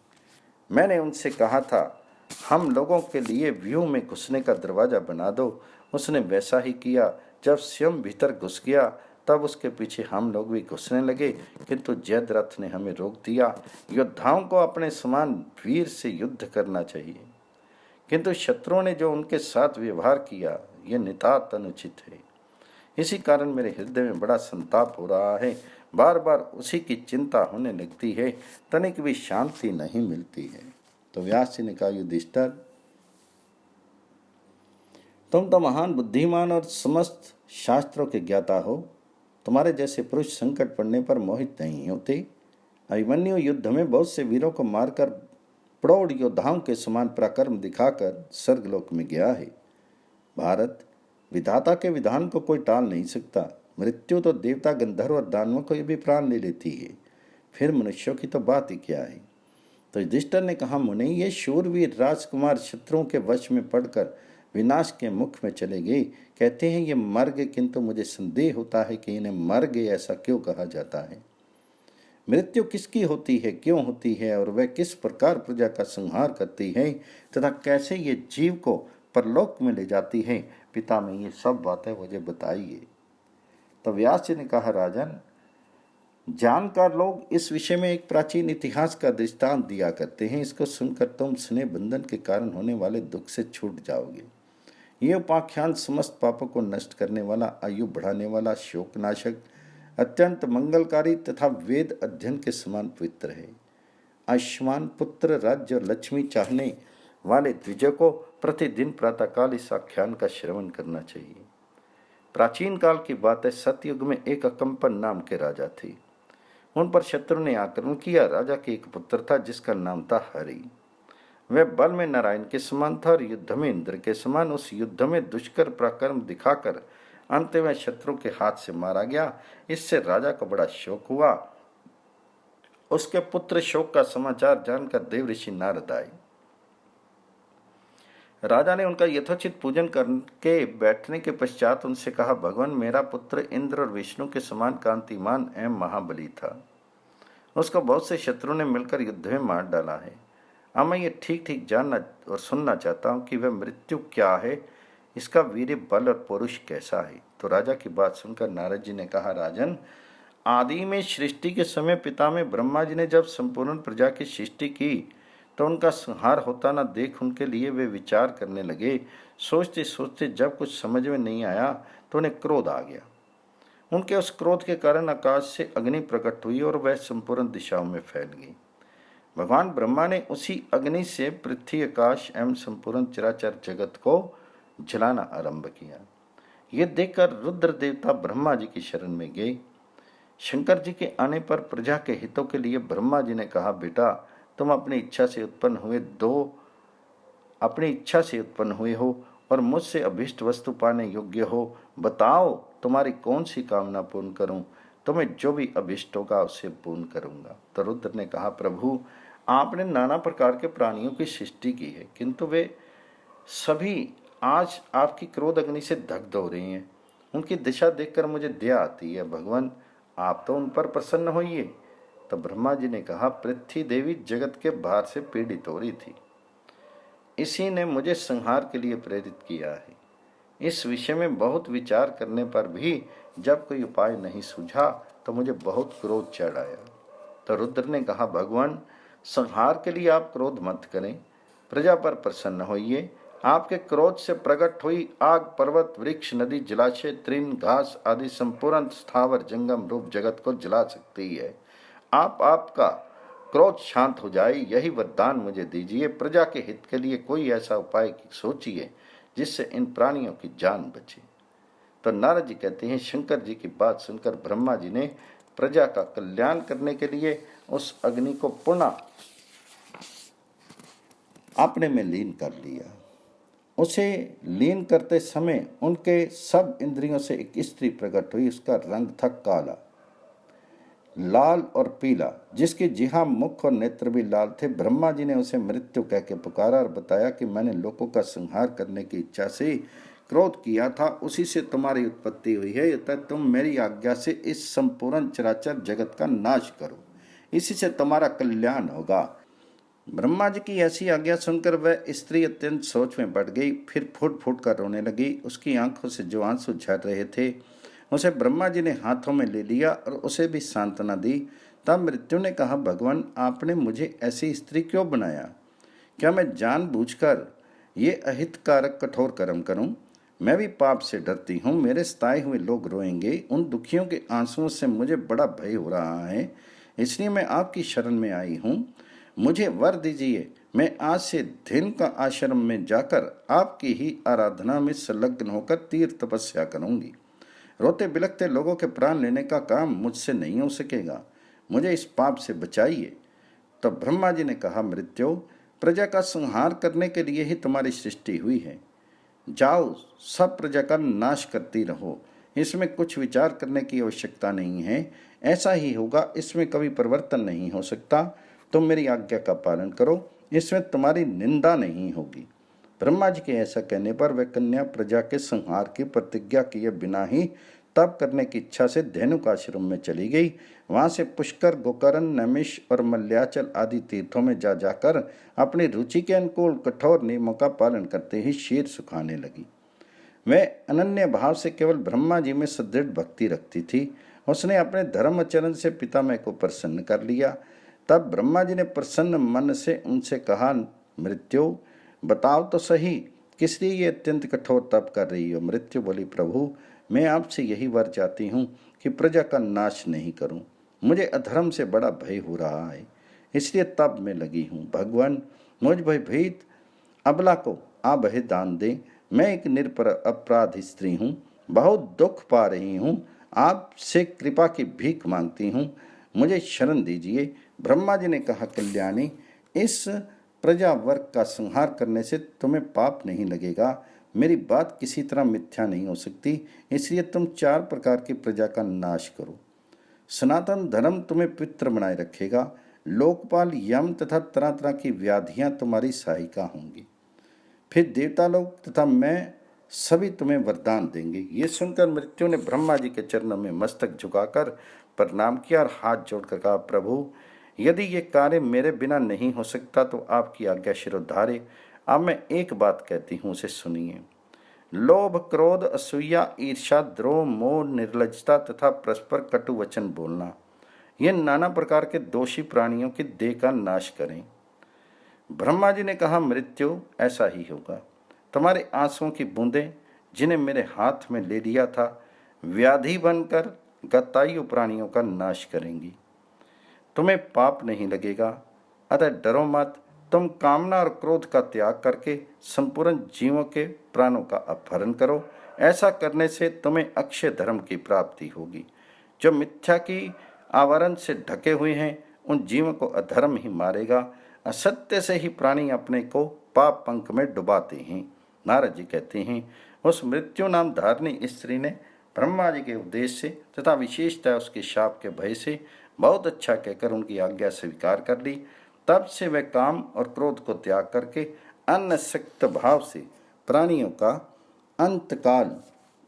मैंने उनसे कहा था, हम लोगों के लिए व्यूह में घुसने का दरवाजा बना दो। उसने वैसा ही किया। जब स्वयं भीतर घुस गया तब उसके पीछे हम लोग भी घुसने लगे, किंतु जयद्रथ ने हमें रोक दिया। योद्धाओं को अपने समान वीर से युद्ध करना चाहिए, किंतु शत्रुओं ने जो उनके साथ व्यवहार किया, यह नितांत अनुचित है। इसी कारण मेरे हृदय में बड़ा संताप हो रहा है। बार बार उसी की चिंता होने लगती है, तनिक भी शांति नहीं मिलती है। तो व्यास जी ने कहा, युधिष्ठिर, तुम तो महान बुद्धिमान और समस्त शास्त्रों के ज्ञाता हो। तुम्हारे जैसे पुरुष संकट पड़ने पर मोहित नहीं होते। अभिमन्यु युद्ध में बहुत से वीरों को मारकर प्रौढ़ योद्धाओं के समान पराक्रम दिखाकर स्वर्गलोक में गया है। भारत, विधाता के विधान को कोई टाल नहीं सकता। मृत्यु तो देवता, गंधर्व और दानवों को भी प्राण ले लेती है, फिर मनुष्यों की तो बात ही क्या है। तो युधिष्ठिर ने कहा, मुनि, ये शूरवीर राजकुमार शत्रुओं के वश में पड़कर विनाश के मुख में चले गए। कहते हैं ये मर गए, किंतु मुझे संदेह होता है कि इन्हें मर गए ऐसा क्यों कहा जाता है। मृत्यु किसकी होती है, क्यों होती है, और वह किस प्रकार प्रजा का संहार करती है तथा कैसे ये जीव को परलोक में ले जाती है, पिता में ये सब बातें मुझे बताइए। तो व्यास जी ने कहा, राजन, जानकार लोग इस विषय में एक प्राचीन इतिहास का दृष्टांत दिया करते हैं। इसको सुनकर तुम स्नेह बंधन के कारण होने वाले दुख से छूट जाओगे। ये उपाख्यान समस्त पापों को नष्ट करने वाला, आयु बढ़ाने वाला, शोकनाशक, अत्यंत मंगलकारी तथा वेद अध्ययन के समान पवित्र है। आयुष्मान पुत्र, राज्य और लक्ष्मी चाहने वाले द्विजों को प्रतिदिन प्रातःकाल इस आख्यान का श्रवण करना चाहिए। प्राचीन काल की बात है, सतयुग में एक अकंपन नाम के राजा थे। उन पर शत्रु ने आक्रमण किया। राजा के एक पुत्र था जिसका नाम था हरि। वह बल में नारायण के समान था और युद्ध में इंद्र के समान। उस युद्ध में दुष्कर पराक्रम दिखाकर अंत में शत्रु के हाथ से मारा गया। इससे राजा को बड़ा शोक हुआ। उसके पुत्र शोक का समाचार जानकर देव ऋषि नारद आए। राजा ने उनका यथोचित पूजन करके बैठने के पश्चात उनसे कहा, भगवान, मेरा पुत्र इंद्र और विष्णु के समान कांतिमान एवं महाबली था। उसको बहुत से शत्रुओं ने मिलकर युद्ध में मार डाला है। अब मैं ये ठीक ठीक जानना और सुनना चाहता हूँ कि वह मृत्यु क्या है, इसका वीर, बल और पौरुष कैसा है। तो राजा की बात सुनकर नारद जी ने कहा, राजन, आदि में सृष्टि के समय पिता में ब्रह्मा जी ने जब संपूर्ण प्रजा की सृष्टि की तो उनका संहार होता न देख उनके लिए वे विचार करने लगे। सोचते सोचते जब कुछ समझ में नहीं आया तो उन्हें क्रोध आ गया। उनके उस क्रोध के कारण आकाश से अग्नि प्रकट हुई और वह संपूर्ण दिशाओं में फैल गई। भगवान ब्रह्मा ने उसी अग्नि से पृथ्वी, आकाश एवं संपूर्ण चराचर जगत को जलाना आरंभ किया। ये देखकर रुद्र देवता ब्रह्मा जी की शरण में गए। शंकर जी के आने पर प्रजा के हितों के लिए ब्रह्मा जी ने कहा, बेटा, तुम अपनी इच्छा से उत्पन्न हुए हो और मुझसे अभिष्ट वस्तु पाने योग्य हो। बताओ तुम्हारी कौन सी कामना पूर्ण करूं? तुम्हें जो भी अभिष्ट होगा उसे पूर्ण करूंगा। तो रुद्र ने कहा, प्रभु आपने नाना प्रकार के प्राणियों की सृष्टि की है, किंतु वे सभी आज आपकी क्रोध अग्नि से दग्ध हो रही हैं। उनकी दिशा देखकर मुझे दया आती है। भगवान आप तो उन पर प्रसन्न होइए। तो ब्रह्मा जी ने कहा, पृथ्वी देवी जगत के भार से पीड़ित हो रही थी, इसी ने मुझे संहार के लिए प्रेरित किया है। इस विषय में बहुत विचार करने पर भी जब कोई उपाय नहीं सूझा तो मुझे बहुत क्रोध चढ़ आया। तो रुद्र ने कहा, भगवान संहार के लिए आप क्रोध मत करें, प्रजा पर प्रसन्न होइए। आपके क्रोध से प्रकट हुई आग पर्वत वृक्ष नदी जलाशय तृण घास आदि संपूर्ण स्थावर जंगम रूप जगत को जला सकती है। आपका क्रोध शांत हो जाए, यही वरदान मुझे दीजिए। प्रजा के हित के लिए कोई ऐसा उपाय सोचिए जिससे इन प्राणियों की जान बचे। तो नारद जी कहते हैं, शंकर जी की बात सुनकर ब्रह्मा जी ने प्रजा का कल्याण करने के लिए उस अग्नि को पुनः अपने में लीन कर लिया। उसे लीन करते समय उनके सब इंद्रियों से एक स्त्री प्रकट हुई। उसका रंग था काला, लाल और पीला, जिसके जिहा मुख और नेत्र भी लाल थे। ब्रह्मा जी ने उसे मृत्यु कह के पुकारा और बताया कि मैंने लोगों का संहार करने की इच्छा से क्रोध किया था, उसी से तुम्हारी उत्पत्ति हुई है। अतः तुम मेरी आज्ञा से इस संपूर्ण चराचर जगत का नाश करो, इसी से तुम्हारा कल्याण होगा। ब्रह्मा जी की ऐसी आज्ञा सुनकर वह स्त्री अत्यंत सोच में पड़ गई, फिर फूट फूट कर रोने लगी। उसकी आंखों से जो आंसू झड़ रहे थे उसे ब्रह्मा जी ने हाथों में ले लिया और उसे भी सांत्वना दी। तब मृत्यु ने कहा, भगवान आपने मुझे ऐसी स्त्री क्यों बनाया? क्या मैं जानबूझकर ये अहितकारक कठोर कर्म करूं? मैं भी पाप से डरती हूँ, मेरे सताए हुए लोग रोएंगे। उन दुखियों के आंसुओं से मुझे बड़ा भय हो रहा है, इसलिए मैं आपकी शरण में आई हूँ। मुझे वर दीजिए, मैं आज से धिन का आश्रम में जाकर आपकी ही आराधना में संलग्न होकर तीर तपस्या करूंगी। रोते बिलखते लोगों के प्राण लेने का काम मुझसे नहीं हो सकेगा, मुझे इस पाप से बचाइए। तो ब्रह्मा जी ने कहा, मृत्यु प्रजा का संहार करने के लिए ही तुम्हारी सृष्टि हुई है। जाओ सब प्रजा का नाश करती रहो, इसमें कुछ विचार करने की आवश्यकता नहीं है। ऐसा ही होगा, इसमें कभी परिवर्तन नहीं हो सकता। तुम मेरी आज्ञा का पालन करो, इसमें तुम्हारी निंदा नहीं होगी। ब्रह्मा जी के ऐसा कहने पर वह कन्या प्रजा के संहार की प्रतिज्ञा किए बिना ही तप करने की इच्छा से धेनुक आश्रम में चली गई। वहां से पुष्कर, गोकर्ण, नैमिष और मल्याचल आदि तीर्थों में जा जाकर अपनी रुचि के अनुकूल कठोर नियमों का पालन करते ही शीर सुखाने लगी। वह अनन्य भाव से केवल ब्रह्मा जी में सुदृढ़ भक्ति रखती थी। उसने अपने धर्म आचरण से पितामह को प्रसन्न कर लिया। तब ब्रह्मा जी ने प्रसन्न मन से उनसे कहा, मृत्यु बताओ तो सही, किस लिए ये अत्यंत कठोर तप कर रही हो? मृत्यु बोली, प्रभु मैं आपसे यही वर चाहती हूँ कि प्रजा का नाश नहीं करूँ। मुझे अधर्म से बड़ा भय हो रहा है, इसलिए तप में लगी हूँ। भगवान मुझ भयभीत अबला को अभय दान दें। मैं एक निरपर अपराधी स्त्री हूँ, बहुत दुख पा रही हूँ, आपसे कृपा की भीख मांगती हूँ, मुझे शरण दीजिए। ब्रह्मा जी ने कहा, कल्याणी इस प्रजा वर्ग का संहार करने से तुम्हें पाप नहीं लगेगा। मेरी बात किसी तरह मिथ्या नहीं हो सकती, इसलिए तुम 4 प्रकार की प्रजा का नाश करो। सनातन धर्म तुम्हें पवित्र बनाए रखेगा। लोकपाल, यम तथा तरह तरह की व्याधियां तुम्हारी सहायिका होंगी। फिर देवता लोग तथा मैं सभी तुम्हें वरदान देंगे। ये सुनकर मृत्यु ने ब्रह्मा जी के चरणों में मस्तक झुकाकर प्रणाम किया और हाथ जोड़कर कहा, प्रभु यदि ये कार्य मेरे बिना नहीं हो सकता तो आपकी आज्ञा शिरोधार्य। अब मैं एक बात कहती हूँ, उसे सुनिए। लोभ, क्रोध, असूया, ईर्ष्या, द्रोह, मोह, निर्लजता तथा परस्पर कटु वचन बोलना, ये नाना प्रकार के दोषी प्राणियों की देह का नाश करें। ब्रह्मा जी ने कहा, मृत्यु ऐसा ही होगा। तुम्हारे आंसुओं की बूंदें जिन्हें मेरे हाथ में ले लिया था, व्याधि बनकर गतायु प्राणियों का नाश करेंगी। तुम्हें पाप नहीं लगेगा, अतः डरो मत। तुम कामना और क्रोध का त्याग करके संपूर्ण जीवों के प्राणों का अपहरण करो। ऐसा करने से तुम्हें अक्षय धर्म की प्राप्ति होगी। जो मिथ्या की आवरण से ढके हुए हैं उन जीवों को अधर्म ही मारेगा। असत्य से ही प्राणी अपने को पाप पंख में डुबाते हैं। नारद जी कहते हैं, उस मृत्यु नाम धारणी स्त्री ने ब्रह्मा जी के उपदेश से तथा विशेषतः उसके शाप के भय से बहुत अच्छा कहकर उनकी आज्ञा स्वीकार कर ली। तब से वह काम और क्रोध को त्याग करके अनसक्त भाव से प्राणियों का अंतकाल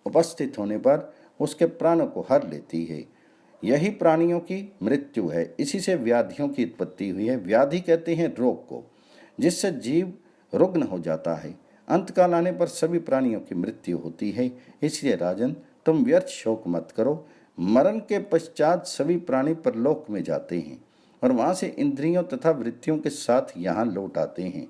उपस्थित होने पर उसके प्राणों को हर लेती है। यही प्राणियों की मृत्यु है। इसी से व्याधियों की उत्पत्ति हुई है। व्याधि कहते हैं रोग को, जिससे जीव रुग्ण हो जाता है। अंतकाल आने पर सभी प्राणियों की मृत्यु होती है। इसलिए राजन, तुम व्यर्थ शोक मत करो। मरण के पश्चात सभी प्राणी परलोक में जाते हैं और वहां से इंद्रियों तथा वृत्तियों के साथ यहाँ लौट आते हैं।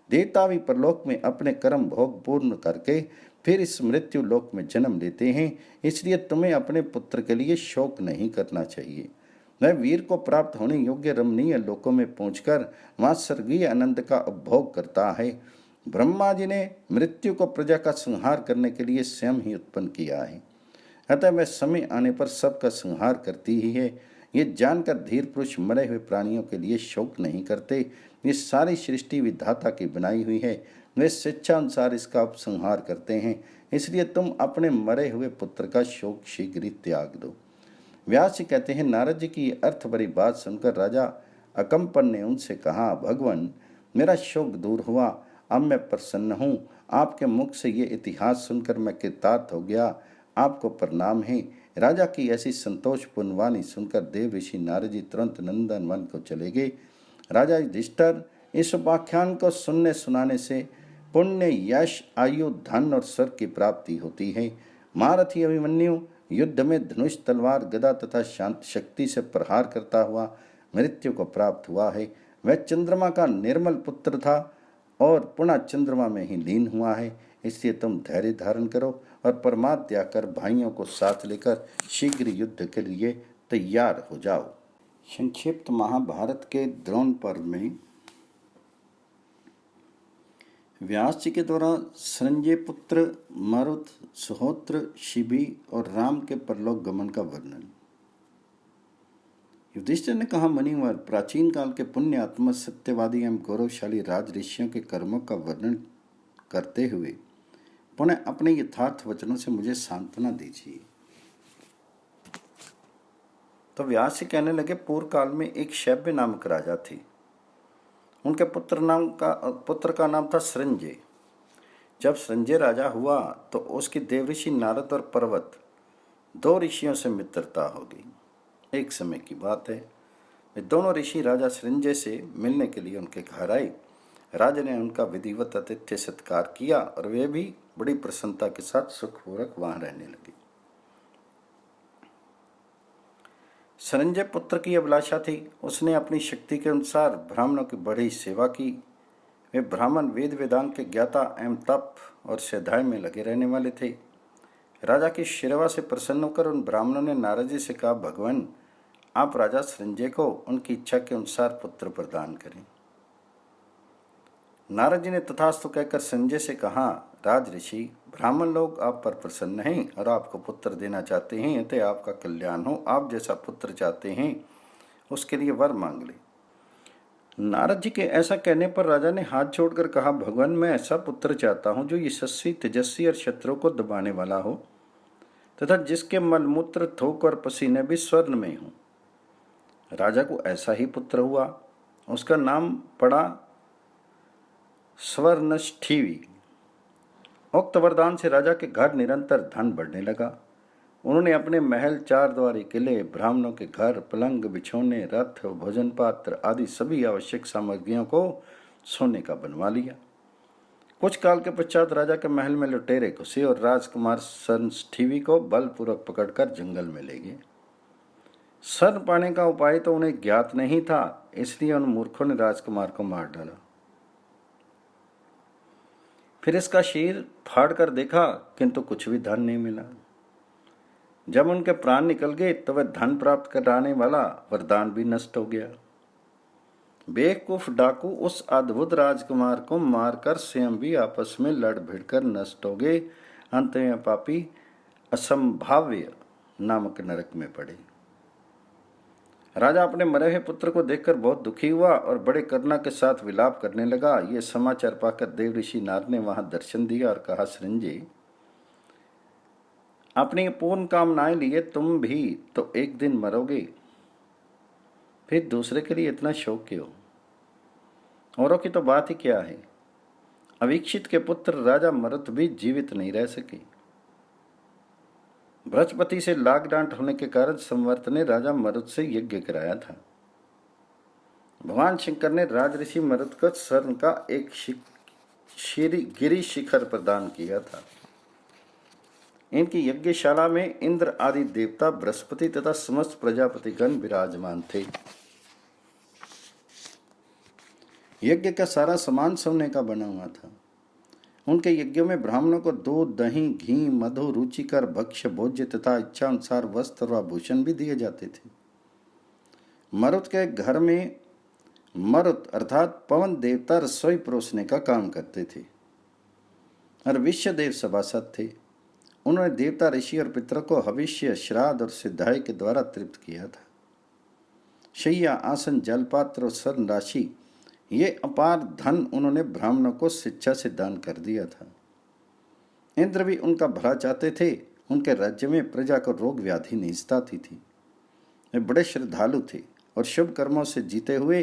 देवता भी परलोक में अपने कर्म भोग पूर्ण करके फिर इस मृत्यु लोक में जन्म लेते हैं। इसलिए तुम्हें अपने पुत्र के लिए शोक नहीं करना चाहिए। वह वीर को प्राप्त होने योग्य रमणीय लोकों में पहुंचकर वहां स्वर्गीय आनंद का उपभोग करता है। ब्रह्मा जी ने मृत्यु को प्रजा का संहार करने के लिए स्वयं ही उत्पन्न किया है। अतः वह समय आने पर सबका संहार करती ही है। ये जानकर धीर पुरुष मरे हुए प्राणियों के लिए शोक नहीं करते। ये सारी सृष्टि विधाता की बनाई हुई है। वे स्वेच्छा अनुसार इसका उपसंहार करते हैं। इसलिए तुम अपने मरे हुए पुत्र का शोक शीघ्र ही त्याग दो। व्यास जी कहते हैं, नारद जी की अर्थ भरी बात सुनकर राजा अकंपन ने उनसे कहा, भगवान, मेरा शोक दूर हुआ। अब मैं प्रसन्न हूँ। आपके मुख से ये इतिहास सुनकर मैं कृतार्थ हो गया। आपको प्रणाम है। राजा की ऐसी संतोषपूर्ण वाणी सुनकर देव ऋषि नारद जी तुरंत नंदन वन को चले गए। राजा युधिष्ठिर, इस उपाख्यान को सुनने सुनाने से पुण्य, यश, आयु, धन और स्वर्ग की प्राप्ति होती है। महारथी अभिमन्यु युद्ध में धनुष, तलवार, गदा तथा शांत शक्ति से प्रहार करता हुआ मृत्यु को प्राप्त हुआ है। वह चंद्रमा का निर्मल पुत्र था और पुनः चंद्रमा में ही लीन हुआ है। इसलिए तुम धैर्य धारण करो और परमात्मा त्याग कर भाइयों को साथ लेकर शीघ्र युद्ध के लिए तैयार हो जाओ। संक्षिप्त महाभारत के द्रोण पर्व में व्यास जी के द्वारा संजय पुत्र मारुत, सुहोत्र, शिबी और राम के परलोक गमन का वर्णन। युधिष्ठिर ने कहा, मुनिवर, प्राचीन काल के पुण्य आत्मा, सत्यवादी एवं गौरवशाली राज ऋषियों के कर्मों का वर्णन करते हुए पुनः अपने यथार्थ वचनों से मुझे सांत्वना दीजिए। तो व्यास जी कहने लगे, पूर्व काल में एक शैब्य नामक राजा थे। उनके पुत्र का नाम था संजय। जब संजय राजा हुआ तो उसकी देवऋषि नारद और पर्वत, दो ऋषियों से मित्रता हो गई। एक समय की बात है, वे दोनों ऋषि राजा संजय से मिलने के लिए उनके घर आए। राजा ने उनका विधिवत आतिथ्य सत्कार किया और वे भी बड़ी प्रसन्नता के साथ सुखपूर्वक वहां रहने लगे। संजय पुत्र की अभिलाषा थी। उसने अपनी शक्ति के अनुसार ब्राह्मणों की बड़ी सेवा की। वे ब्राह्मण वेद वेदांत के ज्ञाता एवं तप और स्वाध्याय में लगे रहने वाले थे। राजा की सेवा से प्रसन्न होकर उन ब्राह्मणों ने नारद जी से कहा, भगवान, आप राजा संजय को उनकी इच्छा के अनुसार पुत्र प्रदान करें। नारद जी ने तथास्तु कहकर संजय से कहा, राज ऋषि, ब्राह्मण लोग आप पर प्रसन्न हैं और आपको पुत्र देना चाहते हैं। अतः आपका कल्याण हो। आप जैसा पुत्र चाहते हैं उसके लिए वर मांग ले। नारद जी के ऐसा कहने पर राजा ने हाथ जोड़कर कहा, भगवान, मैं ऐसा पुत्र चाहता हूं जो यशस्वी, तेजस्वी और शत्रु को दबाने वाला हो तथा जिसके मलमूत्र, थूक और पसीने भी स्वर्ण में हो। राजा को ऐसा ही पुत्र हुआ। उसका नाम पड़ा स्वर्णष्ठीवी। उक्त वरदान से राजा के घर निरंतर धन बढ़ने लगा। उन्होंने अपने महल, चार द्वारी किले, ब्राह्मणों के घर, पलंग, बिछौने, रथ, भोजन पात्र आदि सभी आवश्यक सामग्रियों को सोने का बनवा लिया। कुछ काल के पश्चात राजा के महल में लुटेरे घुसे और राजकुमार स्वर्णष्ठीवी को बलपूर्वक पकड़कर जंगल में ले गए। स्वर्ण पाने का उपाय तो उन्हें ज्ञात नहीं था, इसलिए उन मूर्खों ने राजकुमार को मार डाला। फिर इसका शीर फाड़ कर देखा, किंतु कुछ भी धन नहीं मिला। जब उनके प्राण निकल गए तो वह धन प्राप्त कराने वाला वरदान भी नष्ट हो गया। बेवकूफ डाकू उस अद्भुत राजकुमार को मारकर स्वयं भी आपस में लड़ भिड़कर नष्ट हो गए। अंत में पापी असंभाव्य नामक नरक में पड़े। राजा अपने मरे हुए पुत्र को देखकर बहुत दुखी हुआ और बड़े करुणा के साथ विलाप करने लगा। ये समाचार पाकर देव ऋषि नारद ने वहां दर्शन दिया और कहा, सृंजी, अपनी पूर्ण कामनाएं लिए तुम भी तो एक दिन मरोगे, फिर दूसरे के लिए इतना शोक क्यों? औरों की तो बात ही क्या है। अवीक्षित के पुत्र राजा मरुत भी जीवित नहीं रह सके। बृहस्पति से लाग डांट होने के कारण संवर्त ने राजा मरुत से यज्ञ कराया था। भगवान शंकर ने राज ऋषि मरुत को स्वर्ण का एक गिरी शिखर प्रदान किया था। इनकी यज्ञशाला में इंद्र आदि देवता, बृहस्पति तथा समस्त प्रजापतिगण विराजमान थे। यज्ञ का सारा सामान सोने का बना हुआ था। उनके यज्ञों में ब्राह्मणों को दूध, दही, घी, मधु, रुचिकर भक्ष्य भोज्य तथा इच्छा अनुसार वस्त्र व आभूषण भी दिए जाते थे। मरुत के घर में मरुत अर्थात पवन देवता रसोई परोसने का काम करते थे और विश्वदेव सभासद थे। उन्होंने देवता, ऋषि और पितरों को हविष्य, श्राद्ध और सिद्धाई के द्वारा तृप्त किया था। शैया, आसन, जलपात्र और स्वर्ण राशि, ये अपार धन उन्होंने ब्राह्मणों को शिक्षा से दान कर दिया था। इंद्र भी उनका भला चाहते थे। उनके राज्य में प्रजा को रोग व्याधि नहीं सताती थी। वे बड़े श्रद्धालु थे और शुभ कर्मों से जीते हुए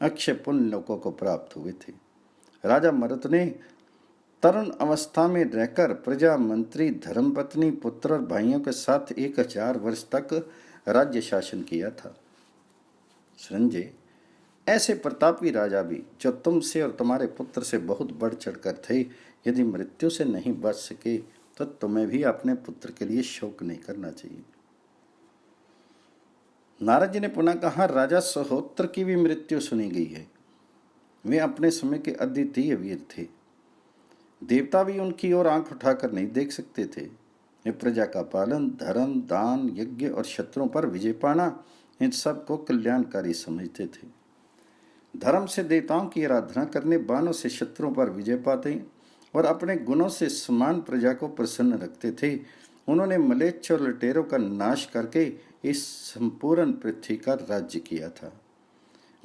अक्षय पुण्य लोकों को प्राप्त हुए थे। राजा मरुत ने तरुण अवस्था में रहकर प्रजा, मंत्री, धर्मपत्नी, पुत्र और भाइयों के साथ 1000 वर्ष तक राज्य शासन किया था। संजय, ऐसे प्रतापी राजा भी जो तुमसे और तुम्हारे पुत्र से बहुत बढ़ चढ़कर थे, यदि मृत्यु से नहीं बच सके तो तुम्हें भी अपने पुत्र के लिए शोक नहीं करना चाहिए। नारद जी ने पुनः कहा, राजा सहोत्र की भी मृत्यु सुनी गई है। वे अपने समय के अद्वितीय वीर थे। देवता भी उनकी ओर आंख उठाकर नहीं देख सकते थे। वे प्रजा का पालन, धर्म, दान, यज्ञ और शत्रुओं पर विजय पाना, इन सब को कल्याणकारी समझते थे। धर्म से देवताओं की आराधना करने, बाणों से शत्रुओं पर विजय पाते और अपने गुणों से समान प्रजा को प्रसन्न रखते थे। उन्होंने मलेच्छ और लुटेरों का नाश करके इस संपूर्ण पृथ्वी का राज्य किया था।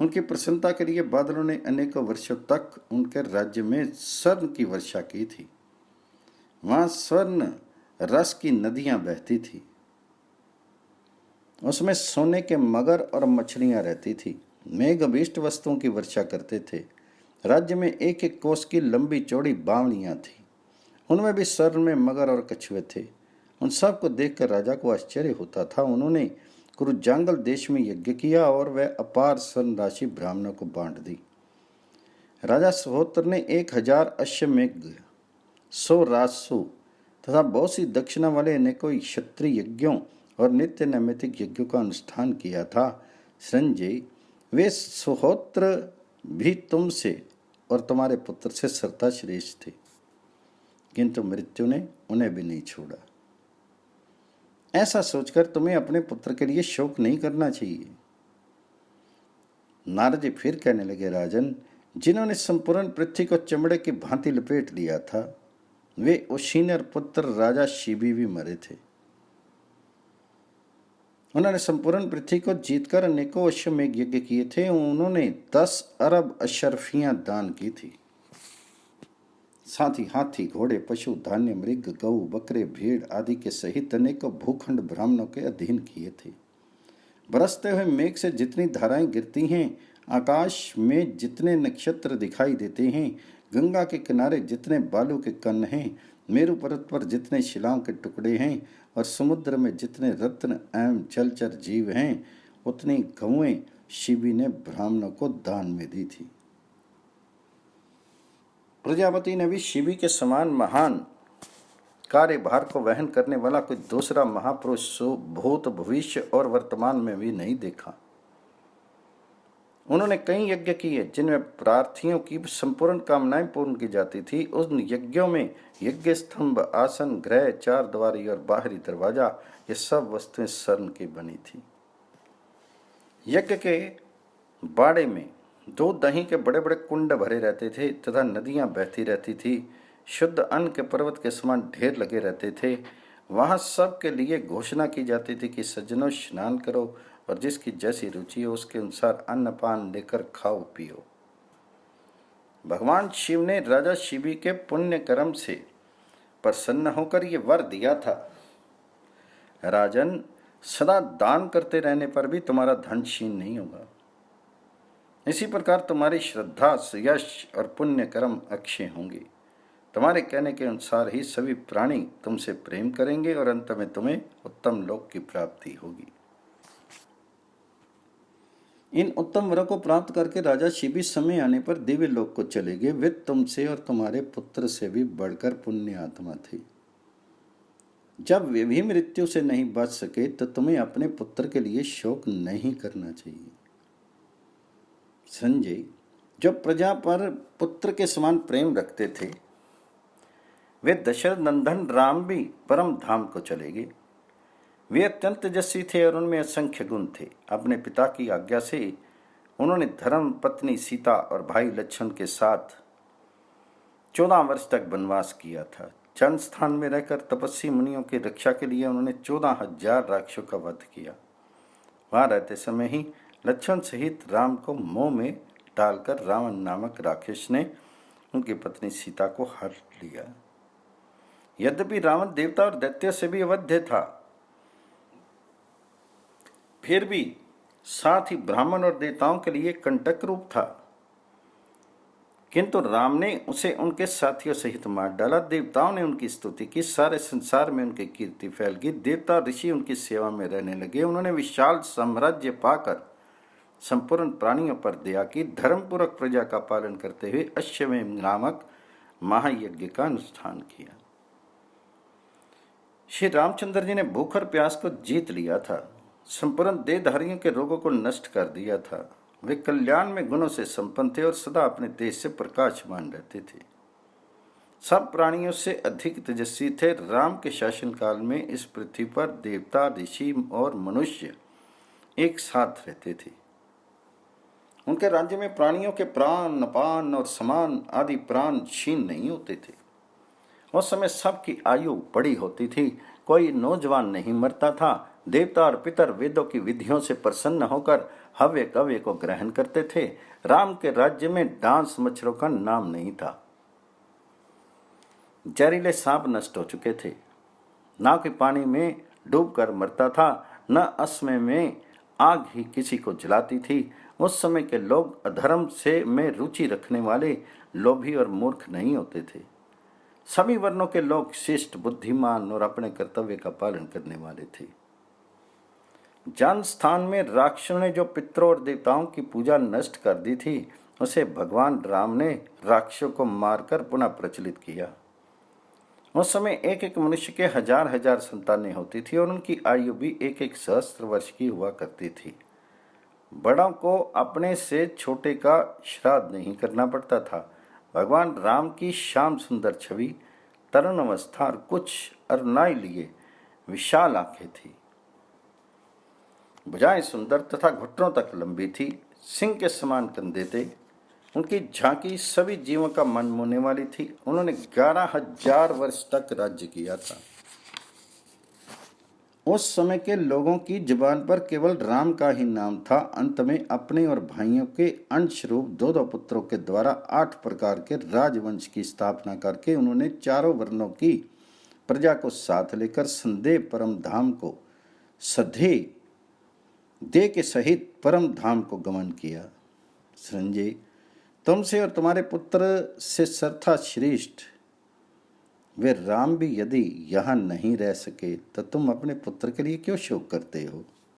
उनकी प्रसन्नता के लिए बादलों ने अनेकों वर्षों तक उनके राज्य में स्वर्ण की वर्षा की थी। वहां स्वर्ण रस की नदियां बहती थी। उसमें सोने के मगर और मछलियां रहती थी। मेघ अभीष्ट वस्तुओं की वर्षा करते थे। राज्य में 1-1 कोस की लंबी चौड़ी बावड़ियां थी। उनमें भी स्वर्ण में मगर और कछुए थे। उन सब को देखकर राजा को आश्चर्य होता था। उन्होंने कुरुजांगल देश में यज्ञ किया और वह अपार स्वर्ण राशि ब्राह्मणों को बांट दी। राजा सहोत्र ने 1000 अश्वमेघ, 100 राजसु तथा बहुत सी दक्षिणा वाले अनेकों क्षत्रिय यज्ञों और नित्य नैमित्तिक यज्ञों का अनुष्ठान किया था। संजय, वे सहोत्र भी तुमसे और तुम्हारे पुत्र से सरता श्रेष्ठ थे, किंतु मृत्यु ने उन्हें भी नहीं छोड़ा। ऐसा सोचकर तुम्हें अपने पुत्र के लिए शोक नहीं करना चाहिए। नारद जी फिर कहने लगे, राजन, जिन्होंने संपूर्ण पृथ्वी को चमड़े की भांति लपेट लिया था, वे उशीनर पुत्र राजा शिबी भी मरे थे। उन्होंने संपूर्ण पृथ्वी को जीतकर अनेकों अश्वमेघ यज्ञ किए थे। उन्होंने 10 अरब अशरफियां दान की थी। साथ ही हाथी, घोड़े, पशु, धान्य, मृग, गऊ, बकरे, भेड़ आदि के सहित अनेकों भूखंड ब्राह्मणों के अधीन किए थे। बरसते हुए मेघ से जितनी धाराएं गिरती हैं, आकाश में जितने नक्षत्र दिखाई देते हैं, गंगा के किनारे जितने बालू के कण हैं, मेरु पर्वत पर जितने शिलाओं के टुकड़े हैं और समुद्र में जितने रत्न एवं जलचर जीव हैं, उतनी गौएं शिबी ने ब्राह्मणों को दान में दी थी। प्रजापति ने भी शिबी के समान महान कार्यभार को वहन करने वाला कोई दूसरा महापुरुष भूत, भविष्य और वर्तमान में भी नहीं देखा। उन्होंने कई यज्ञ किए जिनमें प्रार्थियों की संपूर्ण कामनाएं पूर्ण की जाती थी। उन यज्ञों में यज्ञ स्तंभ, आसन, गृह, 4 द्वारी और बाहरी दरवाजा, ये सब वस्तुएं स्वर्ण की बनी थी। यज्ञ के बाड़े में 2 दही के बड़े बड़े कुंड भरे रहते थे तथा नदियां बहती रहती थी। शुद्ध अन्न के पर्वत के समान ढेर लगे रहते थे। वहां सब के लिए घोषणा की जाती थी कि सज्जनों, स्नान करो और जिसकी जैसी रुचि हो उसके अनुसार अन्नपान लेकर खाओ पियो। भगवान शिव ने राजा शिबी के पुण्य कर्म से प्रसन्न होकर ये वर दिया था, राजन, सदा दान करते रहने पर भी तुम्हारा धन क्षीण नहीं होगा। इसी प्रकार तुम्हारी श्रद्धा, यश और पुण्य कर्म अक्षय होंगे। तुम्हारे कहने के अनुसार ही सभी प्राणी तुमसे प्रेम करेंगे और अंत में तुम्हें उत्तम लोक की प्राप्ति होगी। इन उत्तम वरों को प्राप्त करके राजा शिबी समय आने पर दिव्य लोक को चले गए। वे तुमसे और तुम्हारे पुत्र से भी बढ़कर पुण्य आत्मा थे। जब वे भी मृत्यु से नहीं बच सके तो तुम्हें अपने पुत्र के लिए शोक नहीं करना चाहिए। संजय, जो प्रजा पर पुत्र के समान प्रेम रखते थे, वे दशरथ नंदन राम भी परम धाम को चले गए। वे अत्यंत तेजस्वी थे और उनमें असंख्य गुण थे। अपने पिता की आज्ञा से उन्होंने धर्म पत्नी सीता और भाई लक्ष्मण के साथ 14 वर्ष तक वनवास किया था। चंद स्थान में रहकर तपस्वी मुनियों की रक्षा के लिए उन्होंने 14,000 राक्षसों का वध किया। वहां रहते समय ही लक्ष्मण सहित राम को मोह में डालकर रावण नामक राक्षस ने उनकी पत्नी सीता को हर लिया। यद्यपि रावण देवता और दैत्यों से भी अवध्य था, फिर भी साथ ही ब्राह्मण और देवताओं के लिए कंटक रूप था, किंतु राम ने उसे उनके साथियों सहित मार डाला। देवताओं ने उनकी स्तुति की, सारे संसार में उनकी कीर्ति फैल गई। देवता ऋषि उनकी सेवा में रहने लगे। उन्होंने विशाल साम्राज्य पाकर संपूर्ण प्राणियों पर दया की, धर्मपूर्वक प्रजा का पालन करते हुए अश्वमेध नामक महायज्ञ का अनुष्ठान किया। श्री रामचंद्र जी ने भूख और प्यास को जीत लिया था, संपूर्ण देहधारियों के रोगों को नष्ट कर दिया था। वे कल्याण में गुणों से संपन्न थे और सदा अपने तेज से प्रकाशमान रहते थे। सब प्राणियों से अधिक तेजस्वी थे। राम के शासन काल में इस पृथ्वी पर देवता, ऋषि और मनुष्य एक साथ रहते थे। उनके राज्य में प्राणियों के प्राण, अपान और समान आदि प्राण क्षीण नहीं होते थे। उस समय सबकी आयु बड़ी होती थी, कोई नौजवान नहीं मरता था। देवता और पितर वेदों की विधियों से प्रसन्न होकर हव्य कव्य को ग्रहण करते थे। राम के राज्य में डांस मच्छरों का नाम नहीं था। जहरीले सांप नष्ट हो चुके थे, ना कि पानी में डूबकर मरता था, न असमय में आग ही किसी को जलाती थी। उस समय के लोग अधर्म से में रुचि रखने वाले लोभी और मूर्ख नहीं होते थे। सभी वर्णों के लोग शिष्ट, बुद्धिमान और अपने कर्तव्य का पालन करने वाले थे। जान स्थान में राक्षसों ने जो पितरों और देवताओं की पूजा नष्ट कर दी थी, उसे भगवान राम ने राक्षसों को मारकर पुनः प्रचलित किया। उस समय एक एक मनुष्य के 1000-1000 संतानें होती थी और उनकी आयु भी 1-1 सहस्त्र वर्ष की हुआ करती थी। बड़ों को अपने से छोटे का श्राद्ध नहीं करना पड़ता था। भगवान राम की श्याम सुंदर छवि, तरुण अवस्था और कुछ अरुणाई लिए विशाल आंखें थी। भुजाएं सुंदर तथा घुटनों तक लंबी थी। सिंह के समान कंधे थे। उनकी झांकी सभी जीवों का मन मोहने वाली थी। उन्होंने 11,000 वर्ष तक राज्य किया था। उस समय के लोगों की जुबान पर केवल राम का ही नाम था। अंत में अपने और भाइयों के अंश रूप 2-2 पुत्रों के द्वारा 8 प्रकार के राजवंश की स्थापना करके उन्होंने चारों वर्णों की प्रजा को साथ लेकर संदेह परम धाम को सधे दे के सहित परम धाम को गमन किया। संजय, तुमसे और तुम्हारे पुत्र से सर्था श्रेष्ठ वे राम भी यदि यहाँ नहीं रह सके तो तुम अपने पुत्र के लिए क्यों शोक करते हो?